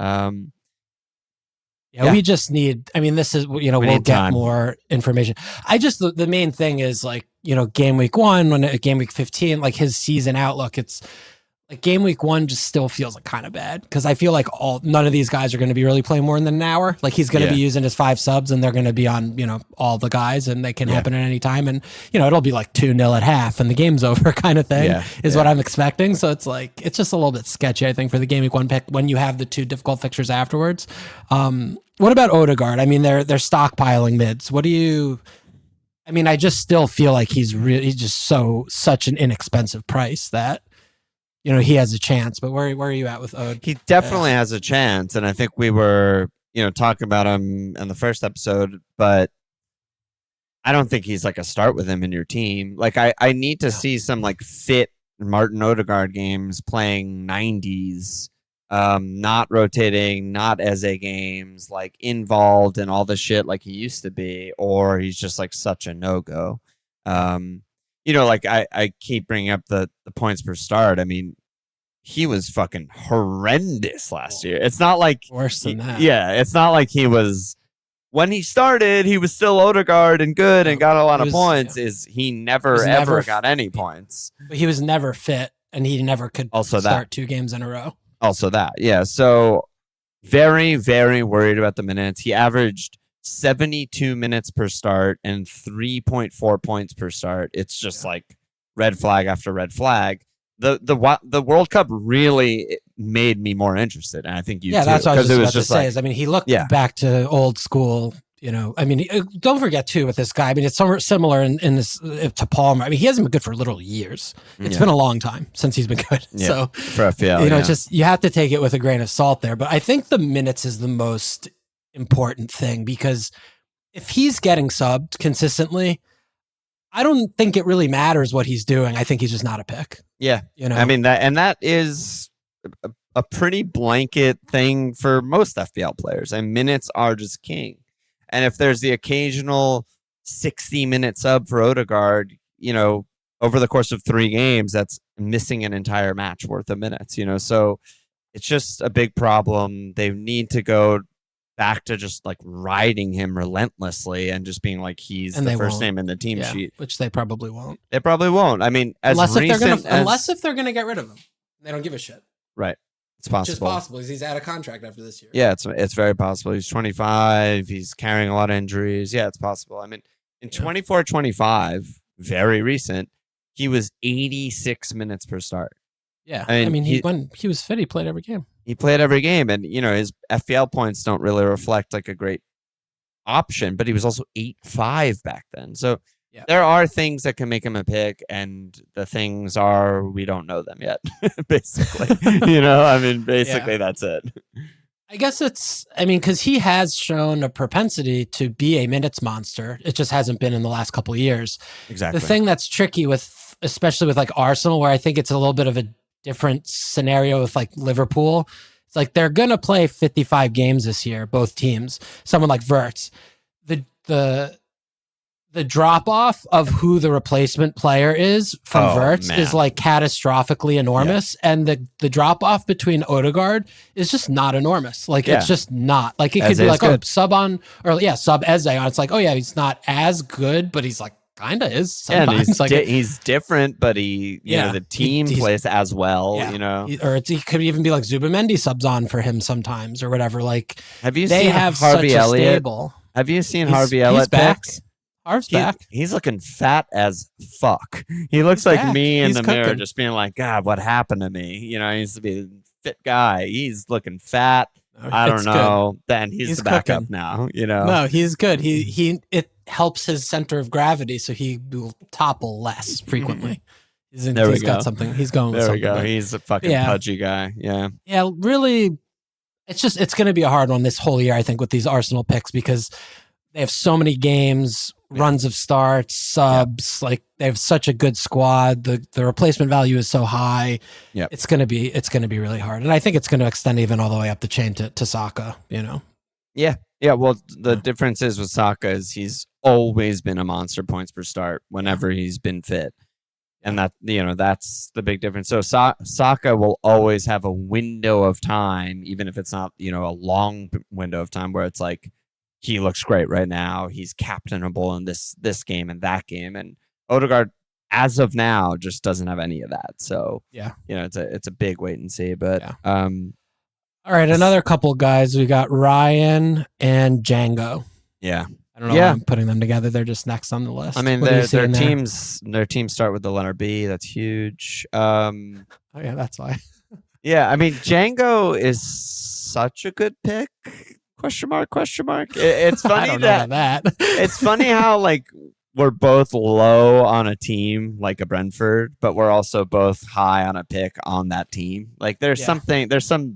We just need. I mean, this is we'll get time. More information. The main thing is like game week 1 game week 15, like his season outlook. It's like game week 1 just still feels like kind of bad because I feel like none of these guys are going to be really playing more than an hour. Like he's going to be using his 5 subs and they're going to be on all the guys and they can happen at any time and it'll be like 2-0 at half and the game's over kind of thing is what I'm expecting. So it's like it's just a little bit sketchy I think for the game week 1 pick when you have the 2 difficult fixtures afterwards. What about Odegaard? I mean, they're stockpiling mids. What do you? I mean, I just still feel like he's just such an inexpensive price that he has a chance. But where are you at with Ode? He definitely has a chance, and I think we were talking about him in the first episode, but I don't think he's like a start with him in your team. Like I need to see some like fit Martin Odegaard games playing 90s. Not rotating, not Eze games, like involved in all the shit like he used to be, or he's just like such a no-go. Like I keep bringing up the points per start. I mean, he was fucking horrendous last year. It's not like worse than that. Yeah, it's not like he was when he started, he was still Odegaard and good and got a lot of points. He never ever got any points. But he was never fit and he never could start 2 games in a row. Also that, yeah. So very, very worried about the minutes. He averaged 72 minutes per start and 3.4 points per start. It's just like red flag after red flag. The World Cup really made me more interested, and I think you too. That's what I was just about to say. I mean, he looked back to old school. I mean, don't forget too with this guy. I mean, it's somewhat similar in this to Palmer. I mean, he hasn't been good for literal years. It's been a long time since he's been good. Yeah. So for FPL, just you have to take it with a grain of salt there. But I think the minutes is the most important thing because if he's getting subbed consistently, I don't think it really matters what he's doing. I think he's just not a pick. Yeah, I mean that is a pretty blanket thing for most FPL players. And minutes are just king. And if there's the occasional 60-minute sub for Odegaard, over the course of 3 games, that's missing an entire match worth of minutes, So it's just a big problem. They need to go back to just like riding him relentlessly and just being like he's And the they first won't. name in the team sheet. Which they probably won't. They probably won't. I mean, Unless if they're gonna get rid of him. They don't give a shit. right. It's Which is possible. possible because he's out of contract after this year. Yeah, it's very possible. He's 25. He's carrying a lot of injuries. Yeah, it's possible. I mean, in 24-25, very recent, he was 86 minutes per start. Yeah. I mean, when he was fit, he played every game. He played every game, and his FPL points don't really reflect like a great option, but he was also 8.5 back then. So there are things that can make him a pick, and the things are we don't know them yet. Basically, that's it. I guess because he has shown a propensity to be a minutes monster. It just hasn't been in the last couple of years. Exactly. The thing that's tricky especially with like Arsenal, where I think it's a little bit of a different scenario with like Liverpool. It's like they're gonna play 55 games this year, both teams. Someone like Wirtz, the drop off of who the replacement player is from Wirtz is like catastrophically enormous, and the drop off between Odegaard is just not enormous. Like it's just not like it could be like sub on or sub Eze on. It's like he's not as good, but he's like kind of is sometimes. And he's different, but the team plays as well. Or he could even be like Zubamendi subs on for him sometimes or whatever. Like have you seen Harvey Elliott? Have you seen Harvey Elliott back? Harv's back. He's looking fat as fuck. He looks like back. me in He's the cooking. mirror, just being like, God, what happened to me? He used to be a fit guy. He's looking fat. I don't know. Good. Then he's the backup cooking. now. No, he's good. It helps his center of gravity, so he will topple less frequently. He's got something. He's going with something. There we go. He's a fucking pudgy guy. Yeah. Yeah, really. It's going to be a hard one this whole year, I think, with these Arsenal picks because they have so many games, runs of starts, subs. Like they have such a good squad. The replacement value is so high. Yeah, it's gonna be really hard, and I think it's going to extend even all the way up the chain to Saka. Yeah. Well, the difference is with Saka is he's always been a monster points per start whenever he's been fit, and that's the big difference. So Saka will always have a window of time, even if it's not a long window of time where it's like. He looks great right now. He's captainable in this game and that game. And Odegaard, as of now, just doesn't have any of that. So it's a big wait and see. But all right, another couple guys. We got Rayan and Django. Yeah, I don't know why I'm putting them together. They're just next on the list. I mean, their teams start with the letter B. That's huge. That's why. Yeah, I mean, Django is such a good pick. Question mark. It's funny that it's funny how like we're both low on a team like a Brentford, but we're also both high on a pick on that team. Like there's some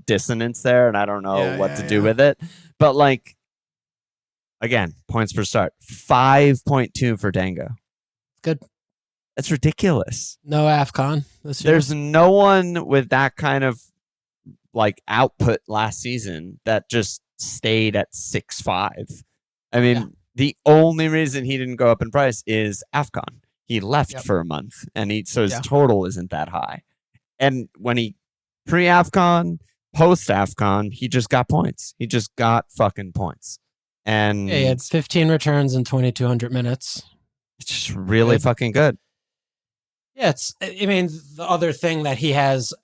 dissonance there, and I don't know what to do with it. But like again, points per start, 5.2 for Dango. Good. That's ridiculous. No AFCON this year. There's no one with that kind of like output last season that just stayed at 6.5. I mean, the only reason he didn't go up in price is AFCON. He left for a month, and his total isn't that high. And when he pre-AFCON, post-AFCON, he just got points. He just got fucking points. And he had 15 returns in 2,200 minutes. It's just really fucking good. Yeah, the other thing that he has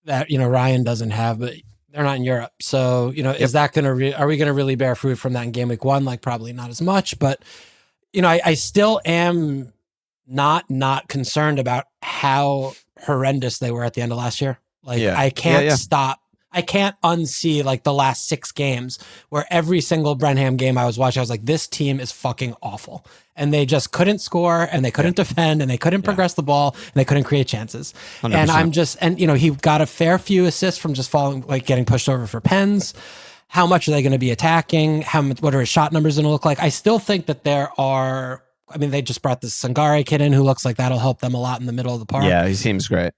that Rayan doesn't have, but they're not in Europe. So, is that going to are we going to really bear fruit from that in game week 1? Like probably not as much, but I still am not concerned about how horrendous they were at the end of last year. Like I can't stop. I can't unsee like the last 6 games where every single Brenham game I was watching, I was like, this team is fucking awful. And they just couldn't score, and they couldn't defend, and they couldn't progress the ball, and they couldn't create chances. 100%. And he got a fair few assists from just getting pushed over for pens. How much are they going to be attacking? What are his shot numbers going to look like? I still think that they just brought this Sangare kid in who looks like that'll help them a lot in the middle of the park. Yeah, he seems great.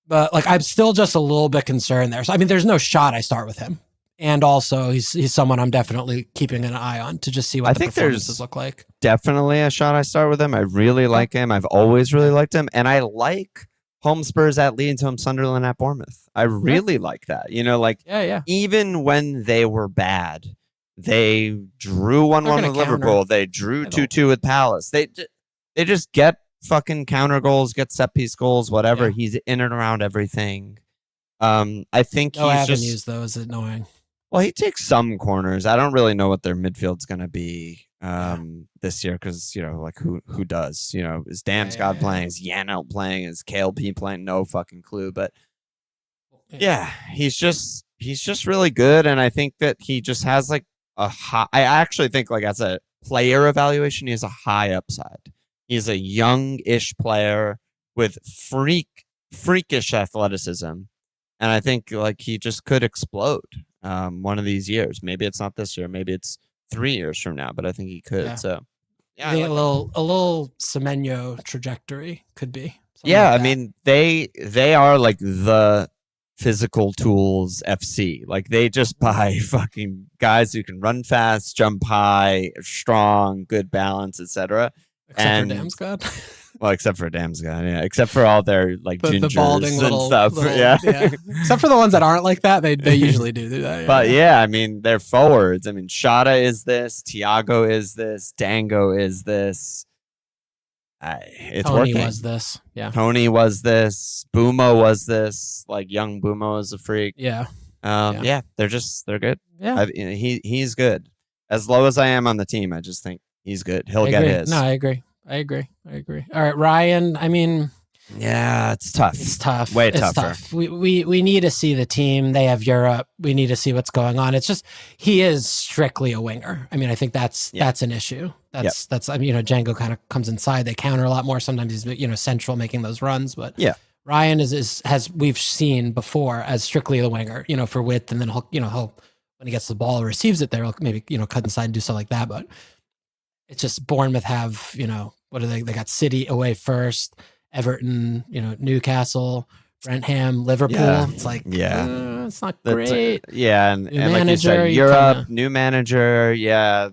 But I'm still just a little bit concerned there. So there's no shot I start with him, and also he's someone I'm definitely keeping an eye on to just see what the performances look like. Definitely a shot I start with him. I really like him. I've always really liked him, and I like home Spurs at Leeds, home Sunderland at Bournemouth. I really like that. Even when they were bad, They drew 1-1 gonna with counter. Liverpool. They drew 2-2 with Palace. They just get fucking counter goals, get set piece goals, whatever. Yeah. He's in and around everything. I think No he's avenues, just though, is annoying. well, he takes some corners. I don't really know what their midfield's gonna be this year because like who does? Is Damsgaard playing? Is Yano playing? Is KLP playing? No fucking clue. But yeah, he's just really good, and I think that he just has like a high. I actually think like as a player evaluation, he has a high upside. He's a young-ish player with freakish athleticism, and I think like he just could explode one of these years. Maybe it's not this year. Maybe it's 3 years from now. But I think he could. Yeah. So yeah, I think a little Semenyo trajectory could be. Yeah, like I mean they are like the physical tools FC. Like they just buy fucking guys who can run fast, jump high, strong, good balance, etc. Except for Damsgaard. Well, except for Damsgaard, yeah. Except for all their like the gingers balding and little stuff. Yeah. Except for the ones that aren't like that, they usually do that. Yeah. But yeah, I mean they're forwards. I mean Shada is this, Thiago is this, Dango is this. It's Tony working. was this. Yeah. Tony was this. Bumo was this. Like young Bumo is a freak. Yeah. Yeah, they're good. Yeah. He's good. As low as I am on the team, I just think he's good. He'll get his. No, I agree. All right, Rayan. I mean, yeah, it's tough. It's tough. Way it's tougher. Tough. We need to see the team. They have Europe. We need to see what's going on. It's just he is strictly a winger. I mean, I think that's an issue. That's I mean, Django kind of comes inside. They counter a lot more. Sometimes he's central making those runs, but Rayan has we've seen before as strictly the winger. For width, and then he'll when he gets the ball or receives it, there maybe cut inside and do stuff like that. But it's just Bournemouth have what are they? They got City away first. Everton, Newcastle, Brentham, Liverpool. Yeah. It's like, it's not That's great. and New like you said, manager, Europe, new manager. Yeah.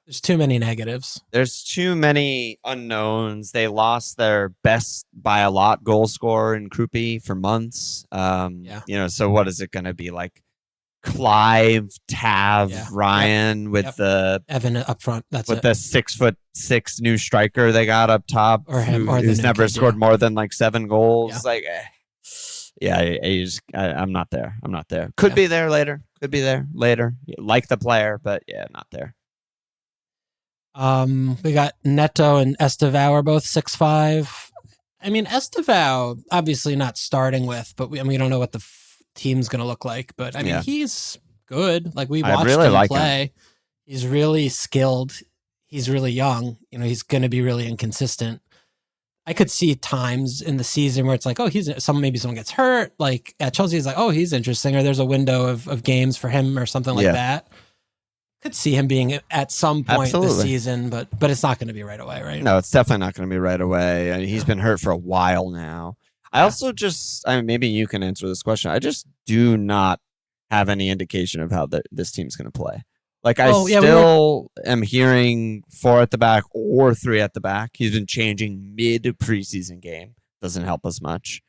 There's too many negatives. There's too many unknowns. They lost their best by a lot goal scorer in Krupi for months. So what is it going to be like? Clive, Tav, Rayan with the Evan up front. That's with the 6'6" new striker they got up top, or him, or who's never scored more than like 7 goals. Yeah. I'm not there. Could be there later. Like the player, but not there. We got Neto and Estêvão are both 6'5". I mean, Estêvão obviously not starting with, but we don't know what the team's gonna look like. But I mean, he's good. Like we watched him play. He's really skilled. He's really young. He's gonna be really inconsistent. I could see times in the season where it's like, maybe someone gets hurt. Like at Chelsea, it's like, he's interesting, or there's a window of games for him or something like that. Could see him being at some point this season, but it's not going to be right away, right? No, it's definitely not going to be right away. I mean, he's been hurt for a while now. I also maybe you can answer this question. I just do not have any indication of how this team's going to play. Like I am hearing 4 at the back or 3 at the back. He's been changing mid-preseason game. Doesn't help us much.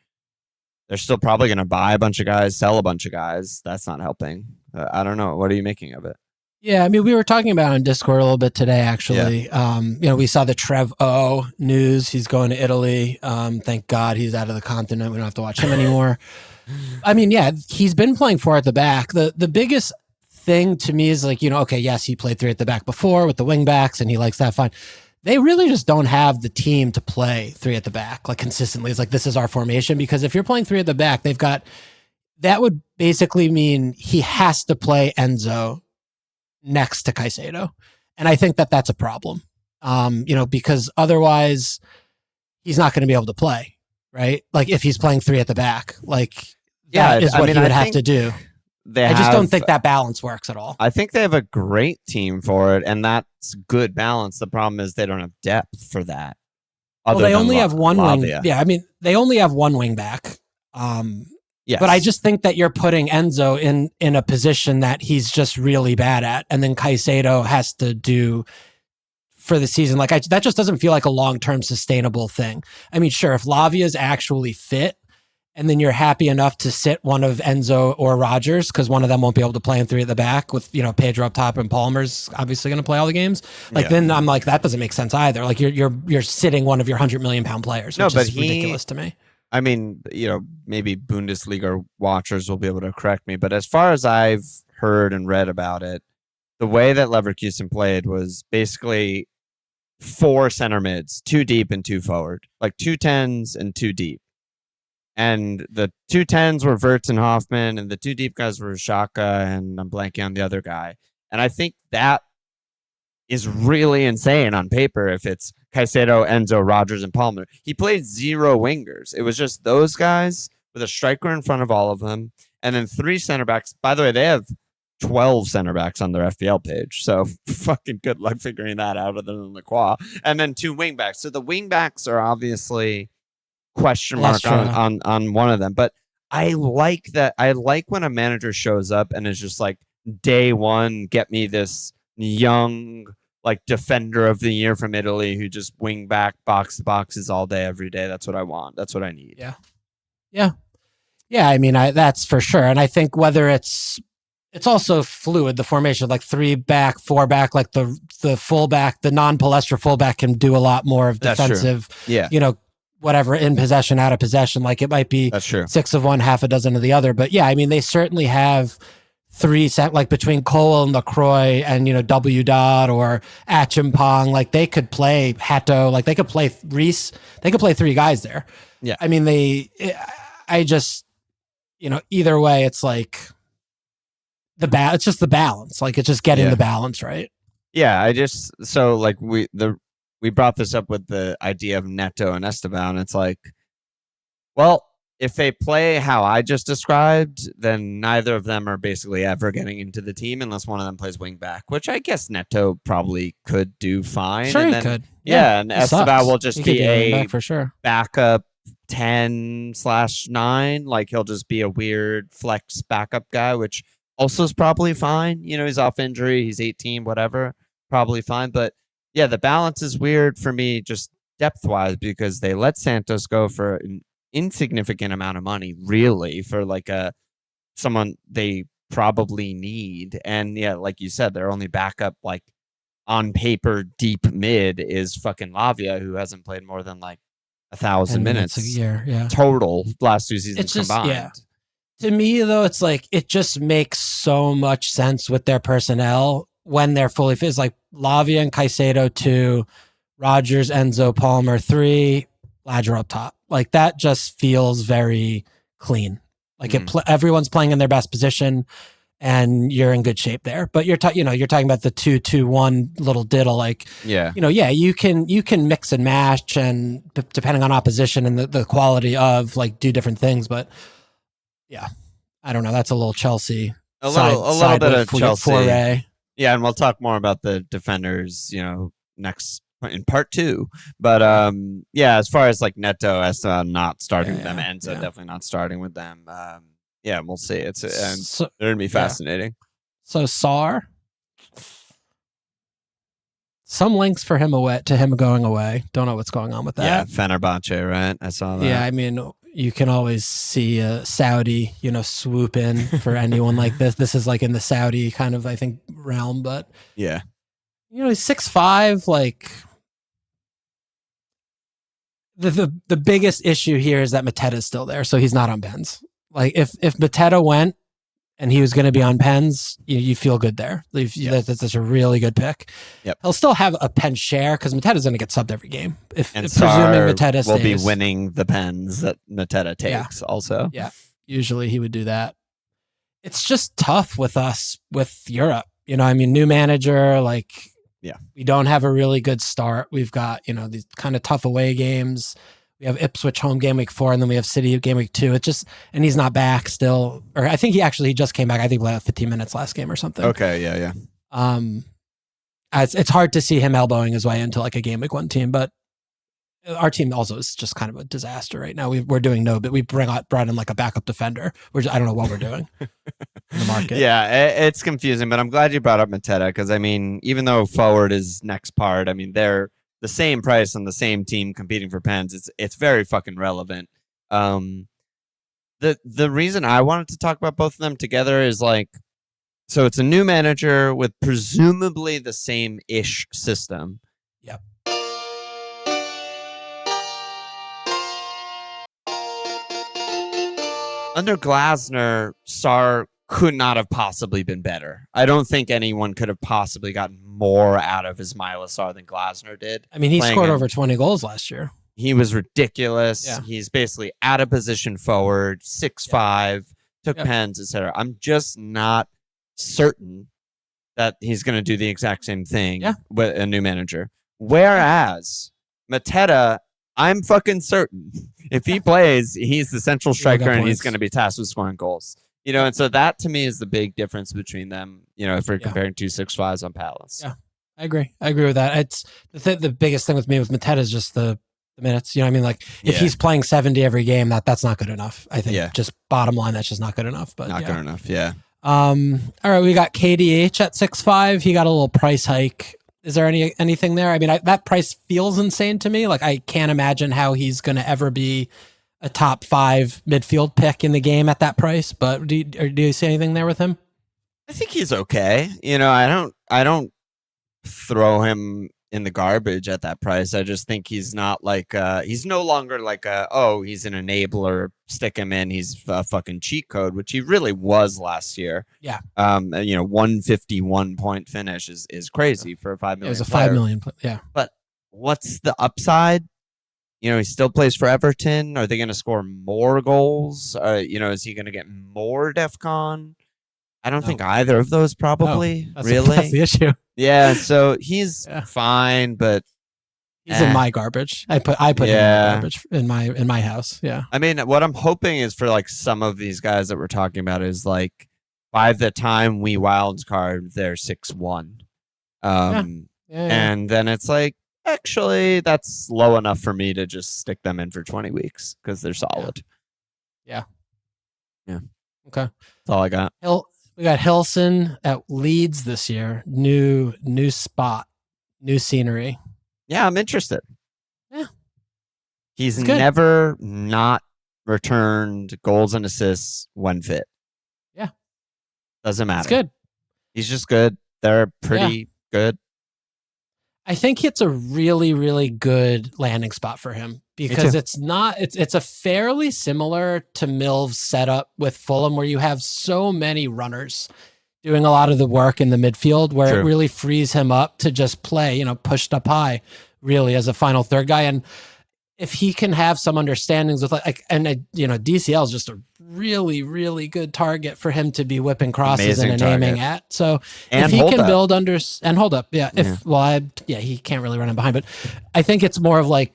They're still probably going to buy a bunch of guys, sell a bunch of guys. That's not helping. I don't know. What are you making of it? Yeah, I mean, we were talking about it on Discord a little bit today, actually. Yeah. We saw the Trev O news. He's going to Italy. Thank God he's out of the continent. We don't have to watch him anymore. I mean, he's been playing 4 at the back. The biggest thing to me is like, yes, he played 3 at the back before with the wing backs, and he likes that fine. They really just don't have the team to play 3 at the back like consistently. It's like, this is our formation, because if you're playing 3 at the back, that would basically mean he has to play Enzo next to Caicedo. And I think that's a problem, because otherwise he's not going to be able to play, right? Like if he's playing 3 at the back, that is what he would have to do. I just don't think that balance works at all. I think they have a great team for it, and that's good balance. The problem is they don't have depth for that. They only have one wing. Yeah, I mean, they only have one wing back. Yes. But I just think that you're putting Enzo in a position that he's just really bad at, and then Caicedo has to do for the season. That just doesn't feel like a long-term sustainable thing. I mean, sure, if Lavia is actually fit and then you're happy enough to sit one of Enzo or Rogers because one of them won't be able to play in 3 at the back with, Pedro up top and Palmer's obviously going to play all the games. Then I'm like, that doesn't make sense either. Like you're sitting one of your 100 million pound players, which is ridiculous to me. I mean, maybe Bundesliga watchers will be able to correct me, but as far as I've heard and read about it, the way that Leverkusen played was basically 4 center mids, 2 deep and 2 forward, like 2 10s and 2 deep. And the 2 10s were Wirtz and Hoffman, and the 2 deep guys were Xhaka, and I'm blanking on the other guy. And I think that is really insane on paper if it's Caicedo, Enzo, Rogers, and Palmer. He played 0 wingers. It was just those guys with a striker in front of all of them, and then 3 center backs. By the way, they have 12 center backs on their FPL page, so fucking good luck figuring that out other than Lacroix. And then 2 wing backs. So the wing backs are obviously question mark on one of them, but I like that. I like when a manager shows up and is just like, day one, get me this young like defender of the year from Italy who just wing back box to boxes all day every day. That's what I want. That's what I need. Yeah. I mean, that's for sure. And I think whether it's also fluid, the formation, like 3 back, 4 back, like the fullback, the non-Palestra fullback can do a lot more of defensive. Yeah. Whatever, in possession, out of possession. Like it might be 6 of one, half a dozen of the other. But yeah, I mean, they certainly have 3 set, like between Cole and LaCroix and, W. Dot or Achimpong, like they could play Hato, like they could play Reese. They could play 3 guys there. Yeah. I mean, either way, it's like it's just the balance. Like it's just getting the balance right. Yeah. We brought this up with the idea of Neto and Estêvão. It's like, well, if they play how I just described, then neither of them are basically ever getting into the team unless one of them plays wing back, which I guess Neto probably could do fine. Sure, he could. Yeah, and Estêvão will just be a for sure backup 10/9. Like he'll just be a weird flex backup guy, which also is probably fine. He's off injury, he's 18, whatever, probably fine. But yeah, the balance is weird for me just depth-wise because they let Santos go for an insignificant amount of money, really, for like someone they probably need. And yeah, like you said, their only backup, like on paper, deep mid is fucking Lavia, who hasn't played more than like 1,000 minutes a year, total last 2 seasons combined. Yeah. To me, though, it's like it just makes so much sense with their personnel when they're fully fit. It's like Lavia and Caicedo 2, Rogers, Enzo, Palmer 3, Ladger up top. Like that just feels very clean. Like everyone's playing in their best position, and you're in good shape there. But you're talking about the 2-2-1 little diddle. Like you can mix and match, and depending on opposition and the quality of like do different things. But yeah, I don't know. That's a little Chelsea. A little bit of Chelsea foray. Yeah, and we'll talk more about the defenders, next in part 2. But as far as like Neto, Estêvão not starting with them, Enzo definitely not starting with them. We'll see. They're gonna be fascinating. So Sarr, some links for him going away. Don't know what's going on with that. Yeah, Fenerbahce, right? I saw that. Yeah, I mean, you can always see a Saudi, swoop in for anyone like this. This is like in the Saudi kind of, I think, realm. But yeah, he's 6'5". Like the biggest issue here is that Mateta is still there, so he's not on pens. Like if Mateta went and he was going to be on pens, you feel good there. That's a really good pick. Yep. He'll still have a pen share because Mateta's going to get subbed every game. If presuming Mateta stays, will be winning the pens that Mateta takes also. Yeah, usually he would do that. It's just tough with us, with Europe. New manager, we don't have a really good start. We've got, these kind of tough away games. We have Ipswich home game week 4, and then we have City game week 2. And he's not back still. Or I think he just came back. I think like 15 minutes last game or something. Okay, yeah. It's hard to see him elbowing his way into like a game week 1 team, but our team also is just kind of a disaster right now. We're doing but we brought in like a backup defender. I don't know what we're doing in the market. Yeah, it's confusing, but I'm glad you brought up Mateta because I mean, even though forward is next part, I mean they're the same price on the same team competing for pens. It's very fucking relevant. the reason I wanted to talk about both of them together is like, so it's a new manager with presumably the same-ish system. Yep. Under Glasner, Sarr could not have possibly been better. I don't think anyone could have possibly gotten more out of Ismaila Sarr than Glasner did. I mean, he scored over 20 goals last year. He was ridiculous. Yeah. He's basically out of position forward, 6'5", took pens, etc. I'm just not certain that he's going to do the exact same thing with a new manager. Whereas Mateta, I'm fucking certain if he plays, he's the central striker and he's going to be tasked with scoring goals. You know, and so that to me is the big difference between them. You know, if we're comparing 2 6'5s on Palace. Yeah, I agree with that. It's the biggest thing with me with Mateta is just the minutes. You know what I mean? Like if he's playing 70 every game, that's not good enough. I think just bottom line, that's just not good enough. But not good enough. Yeah. All right, we got KDH at 6'5". He got a little price hike. Is there anything there? I mean, that price feels insane to me. Like I can't imagine how he's going to ever be a top 5 midfield pick in the game at that price. But do you see anything there with him? I think he's okay. You know, I don't throw him in the garbage at that price. I just think he's not like he's no longer like he's an enabler, stick him in, he's a fucking cheat code, which he really was last year. Yeah. 151 point finish is crazy for a 5 million. It was a 5 million. Yeah. But what's the upside? You know, he still plays for Everton. Are they going to score more goals? Is he going to get more DEFCON? I don't think either of those probably. That's the issue. Yeah, so he's fine, but he's in my garbage. I put him in my garbage in my house. Yeah. I mean, what I'm hoping is for like some of these guys that we're talking about is like by the time we wild card, they're 6-1. And then it's like, actually, that's low enough for me to just stick them in for 20 weeks because they're solid. Yeah. Okay. That's all I got. We got Hilson at Leeds this year. New spot, new scenery. Yeah, I'm interested. Yeah. He's never not returned goals and assists when fit. Yeah. Doesn't matter. It's good. He's just good. They're pretty good. I think it's a really, really good landing spot for him because it's a fairly similar to Milv's setup with Fulham where you have so many runners doing a lot of the work in the midfield where it really frees him up to just play, pushed up high really as a final third guy. And if he can have some understandings with DCL is just a really, really good target for him to be whipping crosses and aiming at. So if he can build and hold up, he can't really run in behind, but I think it's more of like,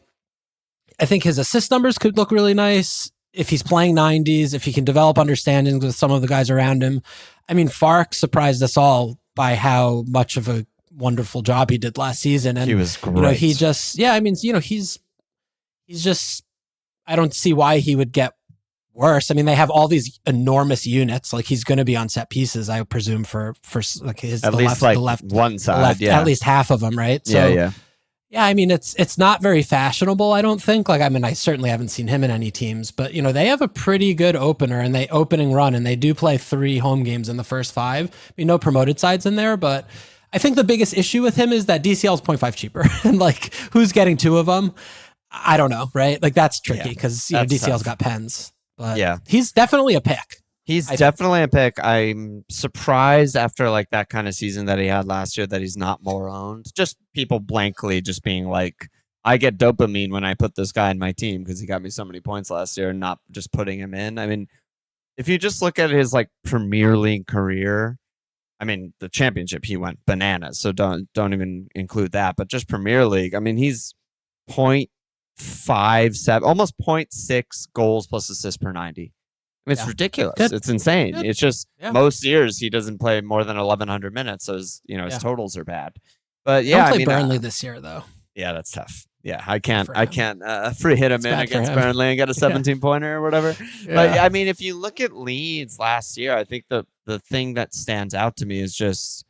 I think his assist numbers could look really nice if he's playing 90s, if he can develop understandings with some of the guys around him. I mean, Fark surprised us all by how much of a wonderful job he did last season. And he was great. He's just, I don't see why he would get worse. I mean, they have all these enormous units. Like he's going to be on set pieces, I presume, for like his at least the left one side, at least half of them, right? So, yeah. I mean, it's not very fashionable. I don't think. Like, I mean, I certainly haven't seen him in any teams, but they have a pretty good opener and opening run, and they do play 3 home games in the first 5. I mean, no promoted sides in there, but I think the biggest issue with him is that DCL is 0.5 cheaper, and like, who's getting 2 of them? I don't know, right? Like that's tricky because DCL's got pens, but he's definitely a pick. He's definitely a pick. I'm surprised after like that kind of season that he had last year that he's not more owned. Just people blankly just being like, I get dopamine when I put this guy in my team because he got me so many points last year and not just putting him in. I mean, if you just look at his like Premier League career, I mean, the championship, he went bananas. So don't even include that, but just Premier League. I mean, he's 0.57, almost 0.6 goals plus assists per 90. I mean, it's ridiculous. Good. It's insane. Good. It's just most years he doesn't play more than 1,100 minutes, so his totals are bad. But Don't play Burnley this year though. Yeah, that's tough. Yeah, I can't free hit him in against Burnley and get a 17 pointer or whatever. Yeah. But I mean, if you look at Leeds last year, I think the thing that stands out to me is just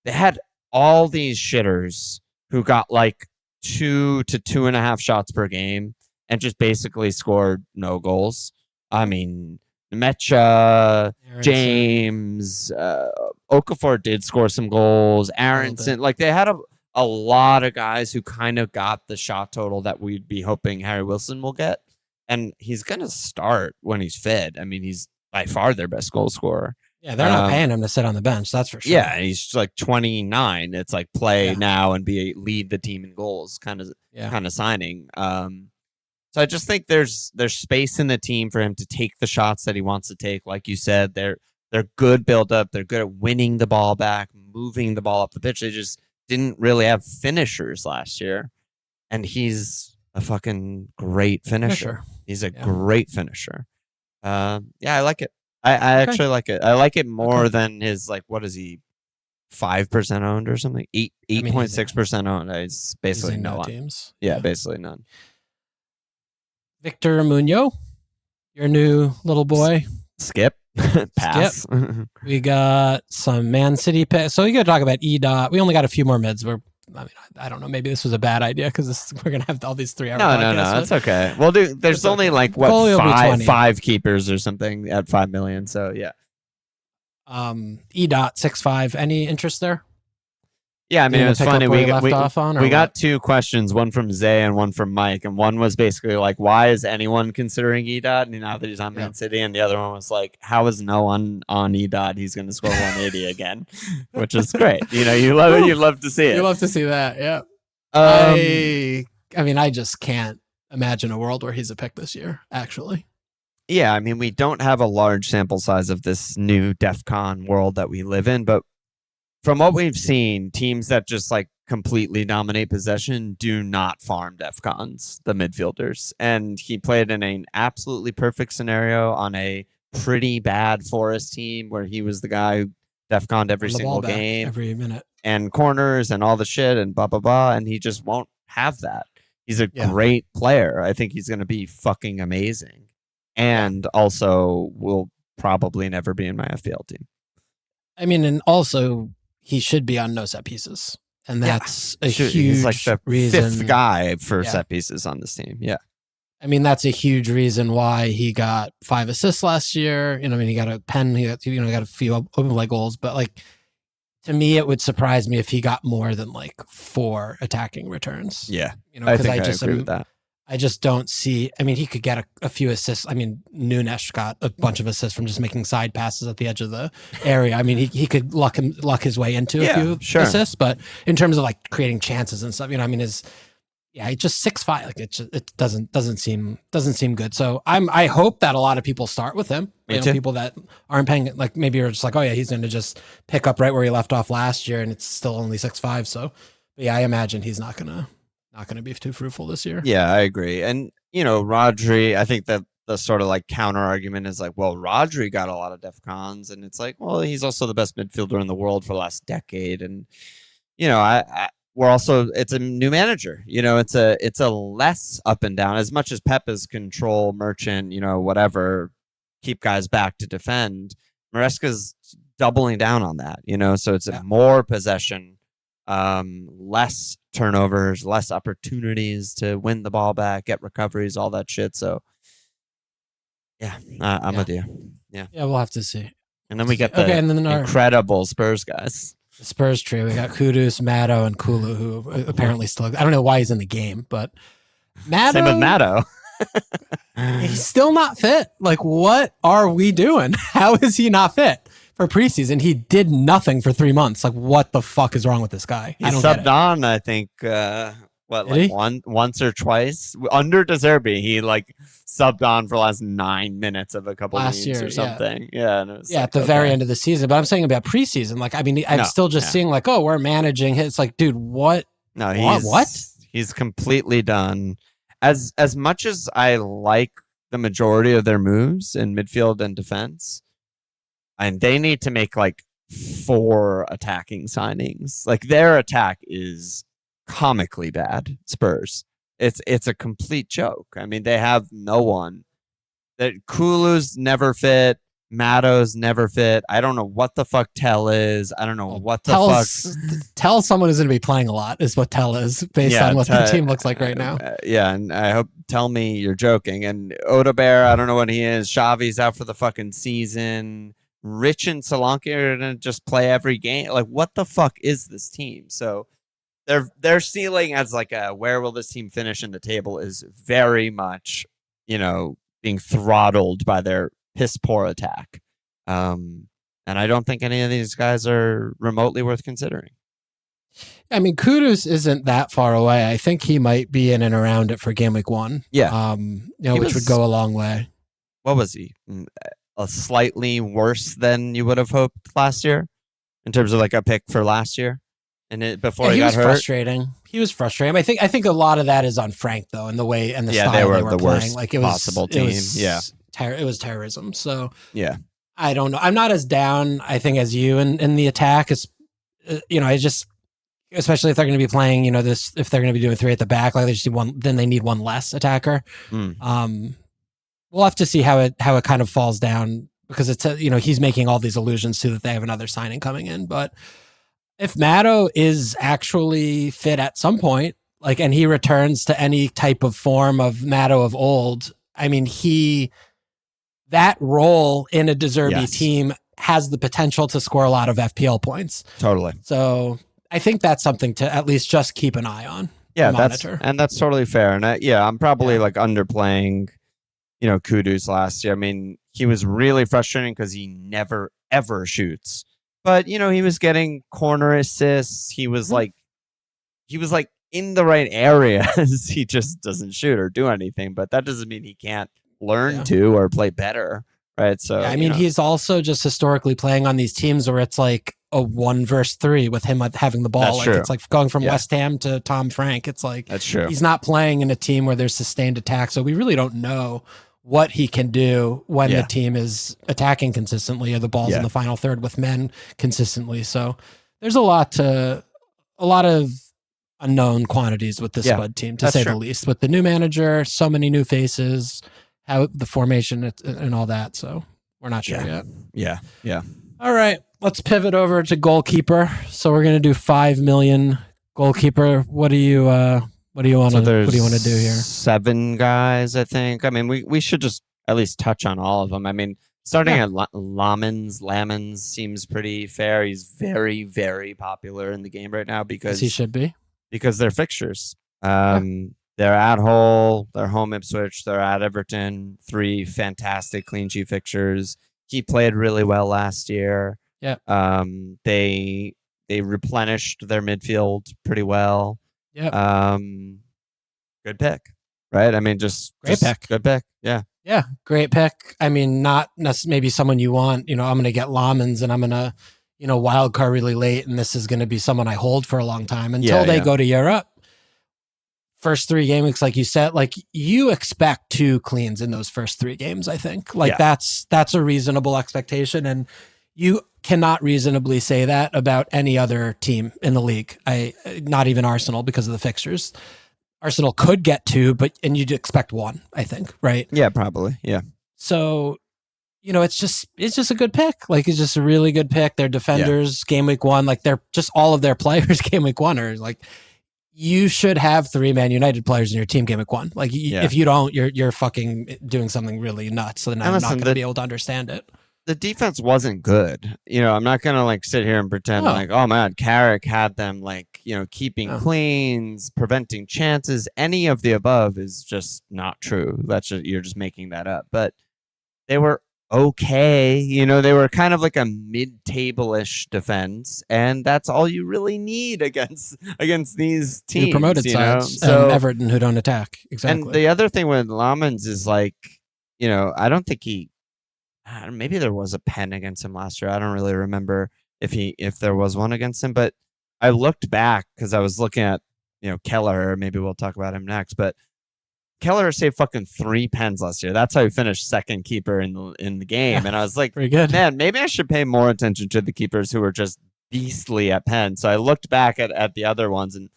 they had all these shitters who got like 2 to 2.5 shots per game and just basically scored no goals. I mean, Mecha, Aaronson. James, Okafor did score some goals. Aronson, like they had a lot of guys who kind of got the shot total that we'd be hoping Harry Wilson will get. And he's going to start when he's fit. I mean, he's by far their best goal scorer. Yeah, they're not paying him to sit on the bench. That's for sure. Yeah, he's like 29. It's like play now and lead the team in goals kind of signing. So I just think there's space in the team for him to take the shots that he wants to take. Like you said, they're good build up. They're good at winning the ball back, moving the ball up the pitch. They just didn't really have finishers last year, and he's a fucking great finisher. He's a great finisher. I like it. I actually like it. I like it more than his, like, what is he, 5% owned or something? 8.6% owned. It's basically no one. Teams. Yeah, basically none. Victor Munoz, your new little boy. Skip. Pass. Skip. We got some Man City picks. So we got to talk about EDOT. We only got a few more mids. I don't know. Maybe this was a bad idea because we're gonna have all these 3 hour. No, that's okay. Well, dude, there's only like five keepers or something at 5 million. So yeah. EDOT 6.5. Any interest there? Yeah, I mean, it was funny. We got got 2 questions, one from Zay and one from Mike, and one was basically like, "Why is anyone considering EDOT now that he's on Man City?" And the other one was like, "How is no one on EDOT? He's going to score 180 again," which is great. You know, you love it. You love to see it. You love to see that. Yeah. I mean, I just can't imagine a world where he's a pick this year. Actually. Yeah, I mean, we don't have a large sample size of this new DEFCON world that we live in, but from what we've seen, teams that just like completely dominate possession do not farm DEFCONs, the midfielders. And he played in an absolutely perfect scenario on a pretty bad Forest team where he was the guy who DEFCONed every single game, every minute, and corners and all the shit and blah, blah, blah. And he just won't have that. He's a great player. I think he's going to be fucking amazing. And also will probably never be in my FPL team. I mean, and also he should be on no set pieces. And that's a huge he's like the reason. 5th guy for set pieces on this team. Yeah. I mean, that's a huge reason why he got 5 assists last year. You know, I mean, he got a pen, he got a few open play goals, but like, to me, it would surprise me if he got more than like 4 attacking returns. Yeah. You know, I think I agree with that. I just don't see. I mean, he could get a few assists. I mean, Nunes got a bunch of assists from just making side passes at the edge of the area. I mean, he could luck his way into a few assists, but in terms of like creating chances and stuff, you know, I mean, he's just 6'5". Like it doesn't seem good. So I hope that a lot of people start with him. You know, people that aren't paying, like maybe are just like, oh yeah, he's going to just pick up right where he left off last year, and it's still only 6'5". So, but yeah, I imagine he's not gonna be too fruitful this year. Yeah, I agree. And, you know, Rodri, I think that the sort of like counter argument is like, well, Rodri got a lot of DEFCONs, and it's like, well, he's also the best midfielder in the world for the last decade. And, you know, it's a new manager, you know, it's a less up and down, as much as Pep is control, merchant, you know, whatever, keep guys back to defend. Maresca's doubling down on that, you know, so it's more possession, less turnovers, less opportunities to win the ball back, get recoveries, all that shit. So yeah, I'm with you. Yeah, we'll have to see. And then we get the incredible Spurs guys. The Spurs trio. We got Kudus, Matto, and Kulu, who apparently still. I don't know why he's in the game, but Matto. Same with Matto. He's still not fit. Like, what are we doing? How is he not fit for preseason? He did nothing for 3 months. Like, what the fuck is wrong with this guy? He subbed on, I think, once or twice under De Zerbi. He like subbed on for the last 9 minutes of a couple last games year or something. Yeah, and it was at the very end of the season. But I'm saying about preseason. Like, I mean, I'm still just seeing like, oh, we're managing. It's like, dude, what? No, what? He's completely done. As much as I like the majority of their moves in midfield and defense, and they need to make like 4 attacking signings. Like, their attack is comically bad. Spurs. It's a complete joke. I mean, they have no one. That Kulu's never fit. Matto's never fit. I don't know what the fuck Tell is. I don't know what the fuck. Tell someone who's going to be playing a lot is what Tell is based on what the team looks like right now. Yeah, and I hope tell me you're joking. And Odebear, I don't know what he is. Xavi's out for the fucking season. Rich and Solanke are going to just play every game. Like, what the fuck is this team? So their ceiling as like a where will this team finish in the table is very much, being throttled by their piss poor attack. And I don't think any of these guys are remotely worth considering. I mean, Kudus isn't that far away. I think he might be in and around it for game week 1. Yeah. Which would go a long way. What was he? A slightly worse than you would have hoped last year in terms of like a pick for last year. And before he got hurt. He was frustrating. I think a lot of that is on Frank though, and the way and the style they were the playing. Worst like it was possible team. It was terrorism. So yeah, I don't know. I'm not as down, I think, as you in the attack. Is I just, especially if they're going to be playing, if they're going to be doing 3 at the back, like they just need one, then they need one less attacker. We'll have to see how it kind of falls down because it's he's making all these allusions to that they have another signing coming in, but. If Matto is actually fit at some point, and he returns to any type of form of Matto of old, I mean, that role in a De Zerbi team has the potential to score a lot of FPL points. Totally. So I think that's something to at least just keep an eye on. Yeah, that's totally fair. And I'm probably underplaying, Kudus last year. I mean, he was really frustrating because he never ever shoots. But, he was getting corner assists. He was in the right areas. He just doesn't shoot or do anything. But that doesn't mean he can't learn to or play better. Right. So, he's also just historically playing on these teams where it's like a 1 versus 3 with him having the ball. That's true. It's like going from West Ham to Tom Frank. It's like, that's true. He's not playing in a team where there's sustained attack. So we really don't know what he can do when the team is attacking consistently or the ball's in the final third with men consistently. So there's a lot of unknown quantities with this Spud team, to say the least. With the new manager, so many new faces, how the formation and all that. So we're not sure yet. Yeah. All right, let's pivot over to goalkeeper. So we're gonna do 5 million goalkeeper. What do you want to do here? 7 guys, I think. I mean, we should just at least touch on all of them. I mean, starting at Lamens seems pretty fair. He's very, very popular in the game right now because he should be. Because they're fixtures. They're at Hull, they're home Ipswich, they're at Everton. 3 fantastic clean sheet fixtures. He played really well last year. Yeah. They replenished their midfield pretty well. Yeah. Good pick, right? I mean, just pick. Good pick. Yeah. Yeah. Great pick. I mean, not maybe someone you want, I'm going to get Lamens and I'm going to, wild card really late. And this is going to be someone I hold for a long time until they go to Europe. First 3 game weeks, like you said, you expect 2 cleans in those first 3 games, I think. That's a reasonable expectation. And you cannot reasonably say that about any other team in the league. Not even Arsenal because of the fixtures. Arsenal could get 2, and you'd expect 1, I think, right? Yeah, probably. Yeah. So, it's just a good pick. It's just a really good pick. Their defenders game week 1, they're just all of their players game week 1 are you should have 3 Man United players in your team game week 1. If you don't, you're fucking doing something really nuts. So then I'm not going to be able to understand it. The defense wasn't good. I'm not going to sit here and pretend oh man, Carrick had them keeping cleans, preventing chances. Any of the above is just not true. You're just making that up. But they were okay. They were kind of like a mid-table-ish defense, and that's all you really need against these teams. The promoted sides and Everton who don't attack. Exactly. And the other thing with Lamens is I don't think maybe there was a pen against him last year. I don't really remember if there was one against him, but I looked back because I was looking at Keller. Maybe we'll talk about him next, but Keller saved fucking 3 pens last year. That's how he finished second keeper in the game. And I was like, pretty good. Man, maybe I should pay more attention to the keepers who are just beastly at pen. So I looked back at the other ones, and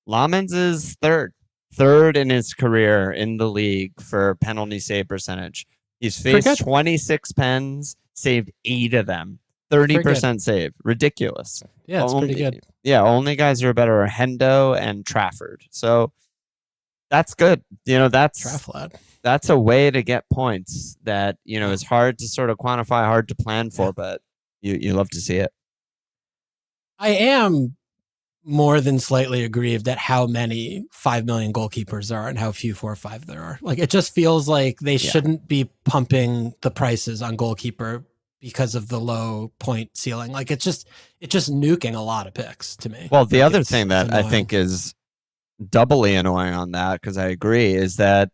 Lamens is third in his career in the league for penalty save percentage. He's faced 26 pens, saved 8 of them. Pretty 30% save. Ridiculous. Yeah, it's pretty good. Yeah, only guys who are better are Hendo and Trafford. So that's good. That's a way to get points that, is hard to sort of quantify, hard to plan for, but you love to see it. I am more than slightly aggrieved at how many 5 million goalkeepers there are and how few 4-5 there are. Like, it just feels like they shouldn't be pumping the prices on goalkeeper because of the low point ceiling. Like, it's just nuking a lot of picks to me. Well, the other thing that I think is doubly annoying on that, because I agree, is that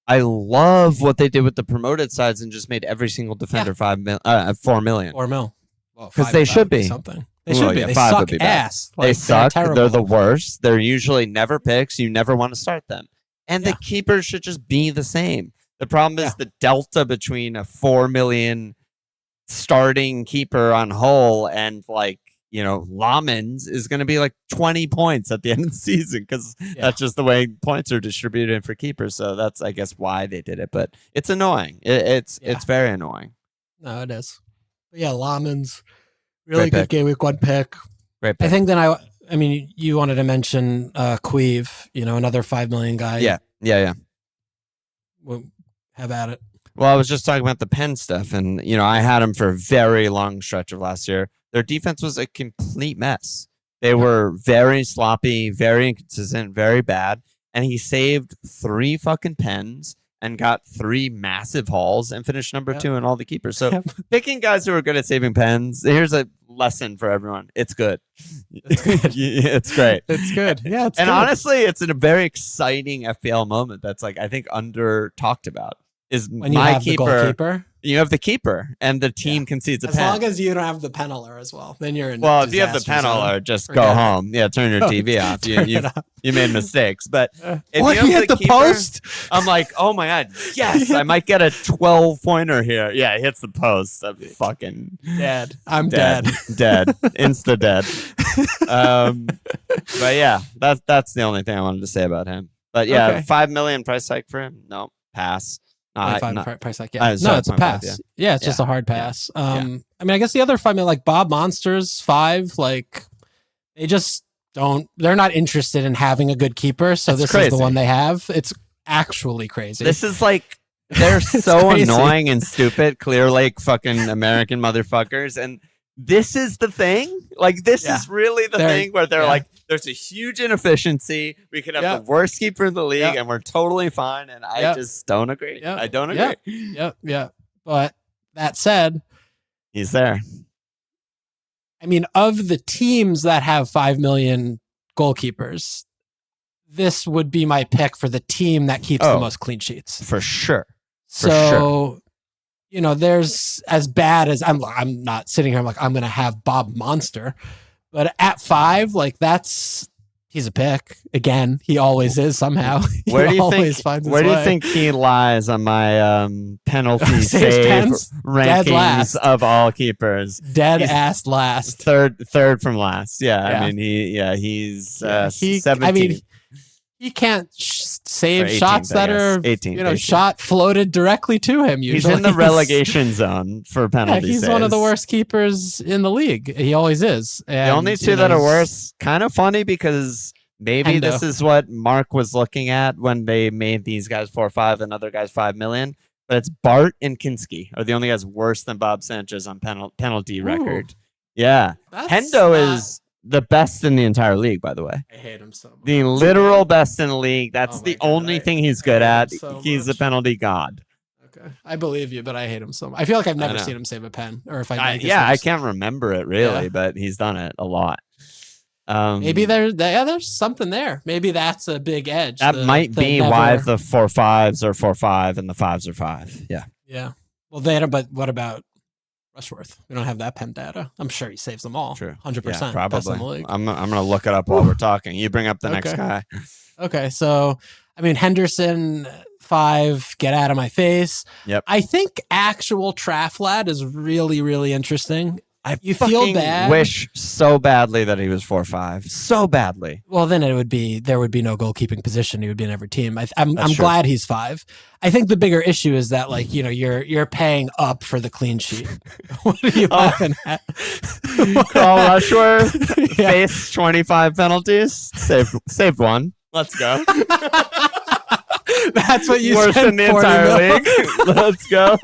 I love what they did with the promoted sides and just made every single defender 4 million. 4 mil. Because they should be. Something. They should be. They 5 suck would be ass. Like, they suck. Terrible. They're the worst. They're usually never picks. You never want to start them. And the keepers should just be the same. The problem is the delta between a 4 million starting keeper on Hull and Lamens is going to be like 20 points at the end of the season, because that's just the way points are distributed for keepers. So that's, I guess, why they did it. But it's annoying. It's very annoying. No, it is. But yeah, Lamens, really good game week 1 pick. Great pick. I think then I mean, you wanted to mention Queeve, another 5 million guy. Yeah. We'll have at it. Well, I was just talking about the Penn stuff, and I had him for a very long stretch of last year. Their defense was a complete mess. They were very sloppy, very inconsistent, very bad, and he saved 3 fucking pens and got 3 massive hauls and finished number 2 in all the keepers. So picking guys who are good at saving pens, here's a lesson for everyone. It's good. It's good. It's great. It's good. Yeah, it's and good. Honestly, it's a very exciting FPL moment that's I think under talked about. Is when you my have the goalkeeper, you have the keeper, and the team concedes a pen. As long as you don't have the peneler as well, then you're in. Well, if you have the peneler, just go home. Yeah, turn your TV off. You made mistakes, but if you have the keeper, post, I'm like, oh my god, yes, I might get a 12-pointer here. Yeah, he hits the post. I'm fucking dead. I'm dead. Dead. Insta dead. But yeah, that's the only thing I wanted to say about him. But yeah, 5 million price tag for him. No, pass. Price tag. Yeah. No, it's a pass. Yeah, it's just a hard pass. I mean, I guess the other 5 million, like Bob Monsters 5, they just don't. They're not interested in having a good keeper. So this is the one they have. It's actually crazy. This is they're so annoying and stupid. Clear Lake fucking American motherfuckers, and this is the thing. This is really the thing where they're there's a huge inefficiency. We could have the worst keeper in the league, and we're totally fine. And I just don't agree. I don't agree. Yeah. But that said, he's there. I mean, of the teams that have 5 million goalkeepers, this would be my pick for the team that keeps the most clean sheets. For sure. There's as bad as I'm not sitting here. I'm going to have Bob Monster, but at 5, he's a pick again. He always is somehow. Where do you think he lies on my penalty save rankings of all keepers? Ass last. Third from last. Yeah. I mean, he's 17th. I mean, he can't save shots that are 18th, shot floated directly to him. Usually. He's in the relegation zone for penalty he's saves. One of the worst keepers in the league. He always is. And, the only 2 that are worse, kind of funny because maybe this is what Mark was looking at when they made these guys 4-5 and other guys 5 million. But it's Bart and Kinski are the only guys worse than Bob Sanchez on penalty record. Yeah. Hendo is the best in the entire league, by the way. I hate him so much. The literal best in the league. That's the only thing he's good at. He's a penalty god. Okay. I believe you, but I hate him so much. I feel like I've never seen him save a pen. Or if I can't remember it really, but he's done it a lot. Maybe there's something there. Maybe that's a big edge. That might be why the 4-5s are 4-5 and the 5s are 5. Yeah. Yeah. Well, but what about Rushworth? We don't have that pen data. I'm sure he saves them all. True. 100%. Yeah, probably. Best in the league. I'm going to look it up while we're talking. You bring up the next guy. Okay. So, I mean, Henderson 5, get out of my face. Yep. I think actual Trafflad is really, really interesting. You feel fucking bad. wish so badly that he was 4-5. So badly. Well, then there would be no goalkeeping position. He would be in every team. I'm true. glad he's 5. I think the bigger issue is that you're paying up for the clean sheet. What are you laughing at? Carl Rushworth faced 25 penalties. Saved one. Let's go. That's what you Worse than spent the 40 entire mil. league. Let's go.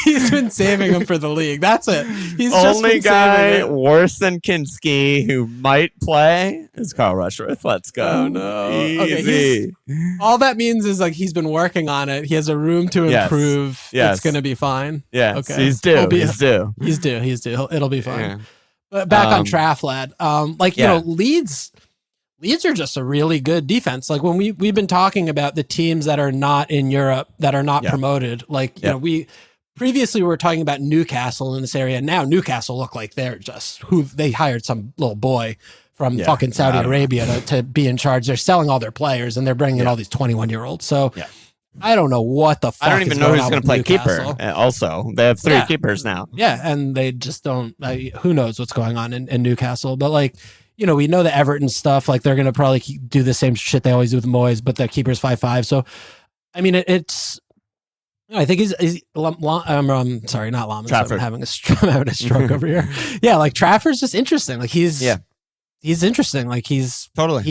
He's been saving him for the league. That's it. He's just Only been guy saving it. worse than Kinski who might play is Carl Rushworth. Let's go. Oh no. Easy. Okay, all that means is he's been working on it. He has a room to improve. Yes. It's gonna be fine. Yeah. Okay. He's due. He's due. He's due. It'll be fine. Yeah. But back on Traff, lad. Leeds are just a really good defense. Like when we've been talking about the teams that are not in Europe, that are not promoted. Like, you know, we previously were talking about Newcastle in this area. Now Newcastle look like they're just they hired some little boy from fucking Saudi Arabia to be in charge. They're selling all their players and they're bringing in all these 21-year-olds. So I don't know what the fuck. I don't even know who's going to play keeper. Also, they have 3 keepers now. Yeah, and they just don't. Who knows what's going on in Newcastle? But like, you know, we know the Everton stuff. Like they're going to probably do the same shit they always do with Buoys, but the keeper's 5'5". So, I mean, it's. I think he's sorry, not Lamas. I'm having a stroke over here. Yeah, like Trafford's just interesting. Like he's interesting. Like he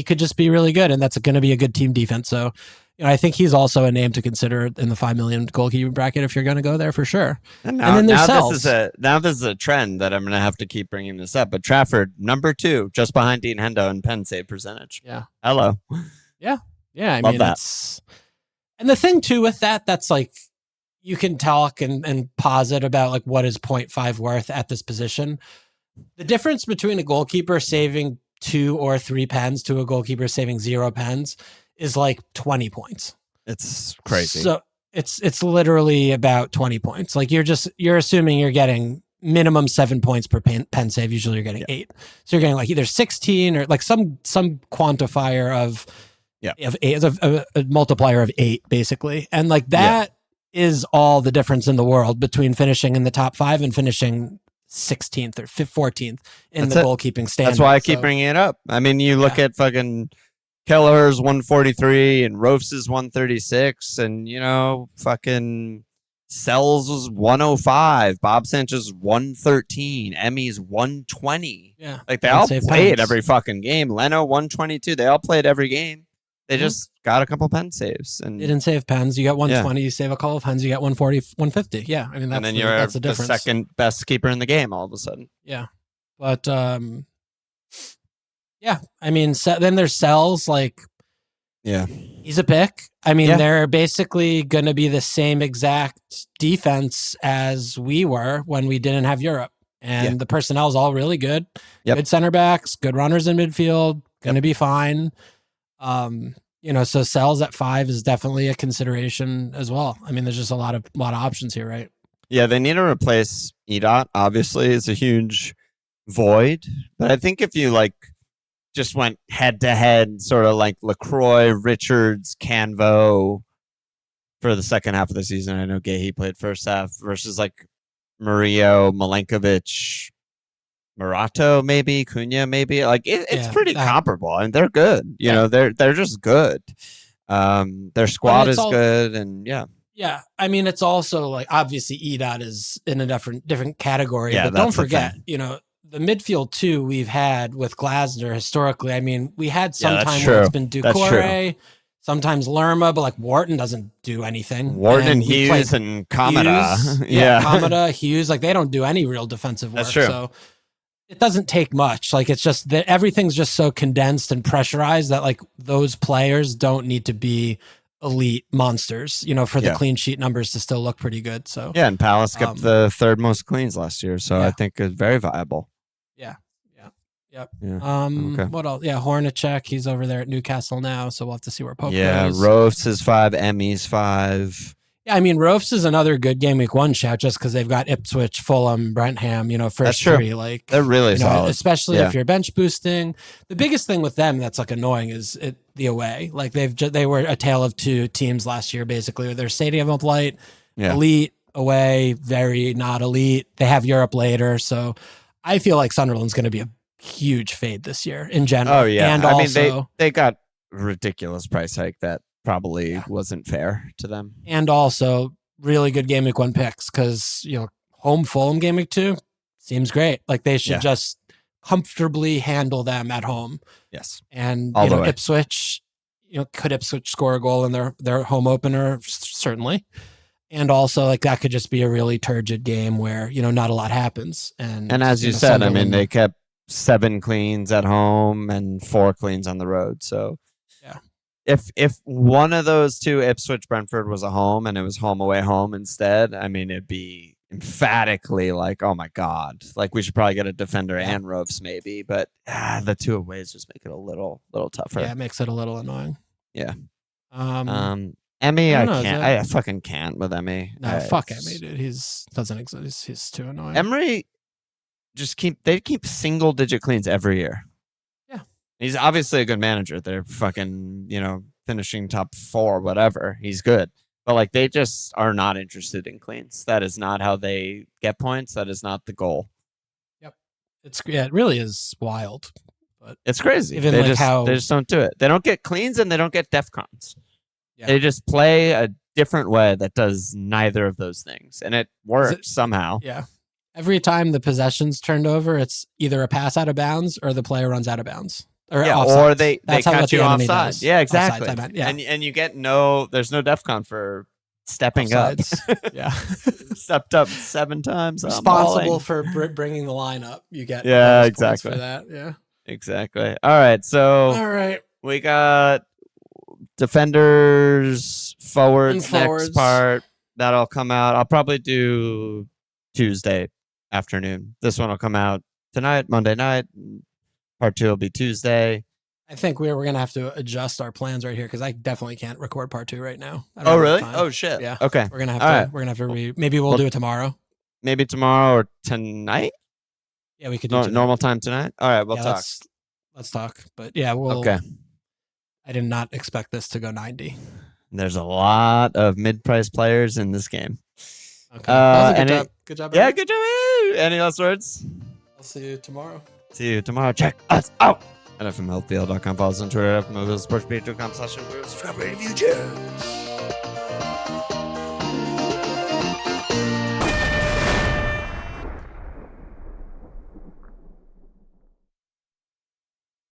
could just be really good, and that's going to be a good team defense. So, you know, I think he's also a name to consider in the 5 million goalkeeper bracket if you're going to go there for sure. And then there's this is a trend that I'm going to have to keep bringing this up. But Trafford, number 2, just behind Dean Hendo in pen save percentage. Yeah. Hello. Yeah. I Love mean, that. And the thing too with that's like, you can talk and posit about like what is 0.5 worth at this position. The difference between a goalkeeper saving 2 or 3 pens to a goalkeeper saving 0 pens is like 20 points. It's crazy. So it's literally about 20 points. Like you're assuming you're getting minimum 7 points per pen save. Usually you're getting 8. So you're getting like either 16 or like some quantifier of 8, a multiplier of 8 basically. And like that is all the difference in the world between finishing in the top 5 and finishing 16th or 14th in the goalkeeping standard. That's why I keep bringing it up. I mean, you look at fucking Kelleher's 143 and Rofs's 136, and you know, fucking Sells was 105, Bob Sanchez 113, Emmy's 120. Yeah, like they all played every fucking game. Leno 122. They all played every game. They just got a couple pen saves, and they didn't save pens. You got 120. You save a couple of pens. You got 140, 150. Yeah, I mean that's and then you're that's the the difference. second best keeper in the game all of a sudden. Yeah, but yeah, I mean, then there's Sells. Like, he's a pick. I mean, they're basically going to be the same exact defense as we were when we didn't have Europe, and the personnel is all really good. Good center backs, good runners in midfield, going to be fine. You know, so Sells at 5 is definitely a consideration as well. I mean, there's just a lot of options here, right? Yeah, they need to replace EDOT. Obviously, it's a huge void, but I think if you like just went head to head, sort of like LaCroix, Richards, Canvo for the second half of the season. I know Gahey played first half versus like Murillo, Milenkovic, Morato, maybe Cunha, maybe like it's pretty comparable. I mean, they're good. You know, they're just good. Their squad is good, and yeah. I mean, it's also like obviously EDOT is in a different category, but don't forget, you know, the midfield too we've had with Glasner historically. I mean, we had some time where it's been Ducouré, sometimes Lerma, but like Wharton doesn't do anything. Wharton and Hughes and Kamada. Kamada, Hughes, like they don't do any real defensive work. That's true. So it doesn't take much. Like it's just that everything's just so condensed and pressurized that like those players don't need to be elite monsters, you know, for the clean sheet numbers to still look pretty good. So and Palace kept the 3rd most cleans last year, so I think it's very viable. What else? Hornacek, he's over there at Newcastle now, so we'll have to see where Pope goes. Rofs is 5, Emmy's 5. Yeah, I mean, Rofs is another good game week 1 shout just because they've got Ipswich, Fulham, Brentham, you know, first 3. Like they're really solid. Especially if you're bench boosting. The biggest thing with them that's like annoying is the away. Like they were a tale of 2 teams last year, basically. Their stadium of light, elite, away, very not elite. They have Europe later, so I feel like Sunderland's going to be a huge fade this year in general. Oh yeah, and I also, mean they got ridiculous price hike that probably wasn't fair to them. And also really good game week 1 picks because home Fulham game week 2 seems great. Like they should just comfortably handle them at home. Yes, and all the way. Ipswich. Could Ipswich score a goal in their home opener? Certainly. And also, like, that could just be a really turgid game where, not a lot happens. And as you said, I mean, they kept 7 cleans at home and 4 cleans on the road. So, yeah, if one of those 2, Ipswich Brentford, was a home and it was home away home instead, I mean, it'd be emphatically like, oh my God, like we should probably get a defender and Rovs maybe, but the 2 aways just make it a little tougher. Yeah, it makes it a little annoying. Yeah. Emmy, I can't. I fucking can't with Emmy. No, fuck Emmy, dude. Doesn't exist. He's too annoying. Emery they keep single digit cleans every year. Yeah. He's obviously a good manager. They're fucking, finishing top 4, whatever. He's good. But like they just are not interested in cleans. That is not how they get points. That is not the goal. Yep. It really is wild. But it's crazy. Even they like they just don't do it. They don't get cleans and they don't get defcons. Yeah. They just play a different way that does neither of those things. And it works somehow. Yeah. Every time the possession's turned over, it's either a pass out of bounds or the player runs out of bounds. Or they catch you offside. Yeah, exactly. Offsides, yeah. And you get there's no defcon for stepping Offsides. up. Yeah. Stepped up 7 times. Responsible for bringing the line up. You get exactly for that. Yeah. Exactly. All right. So we got defenders, forwards, next part. That'll come out. I'll probably do Tuesday afternoon. This one will come out tonight, Monday night. Part 2 will be Tuesday. I think we're going to have to adjust our plans right here because I definitely can't record part 2 right now. Oh, really? Oh, shit. Yeah. Okay. We're going to have to, maybe we'll do it tomorrow. Maybe tomorrow or tonight? Yeah, we could do normal time tonight. All right, we'll talk. Let's talk. But yeah, okay. I did not expect this to go 90. There's a lot of mid-price players in this game. Okay. That was good job. Yeah, good job. Any last words? I'll see you tomorrow. See you tomorrow. Check us out at fmlpl.com. Follow us on Twitter at fmlsportspage.com/subscribe. Cheers.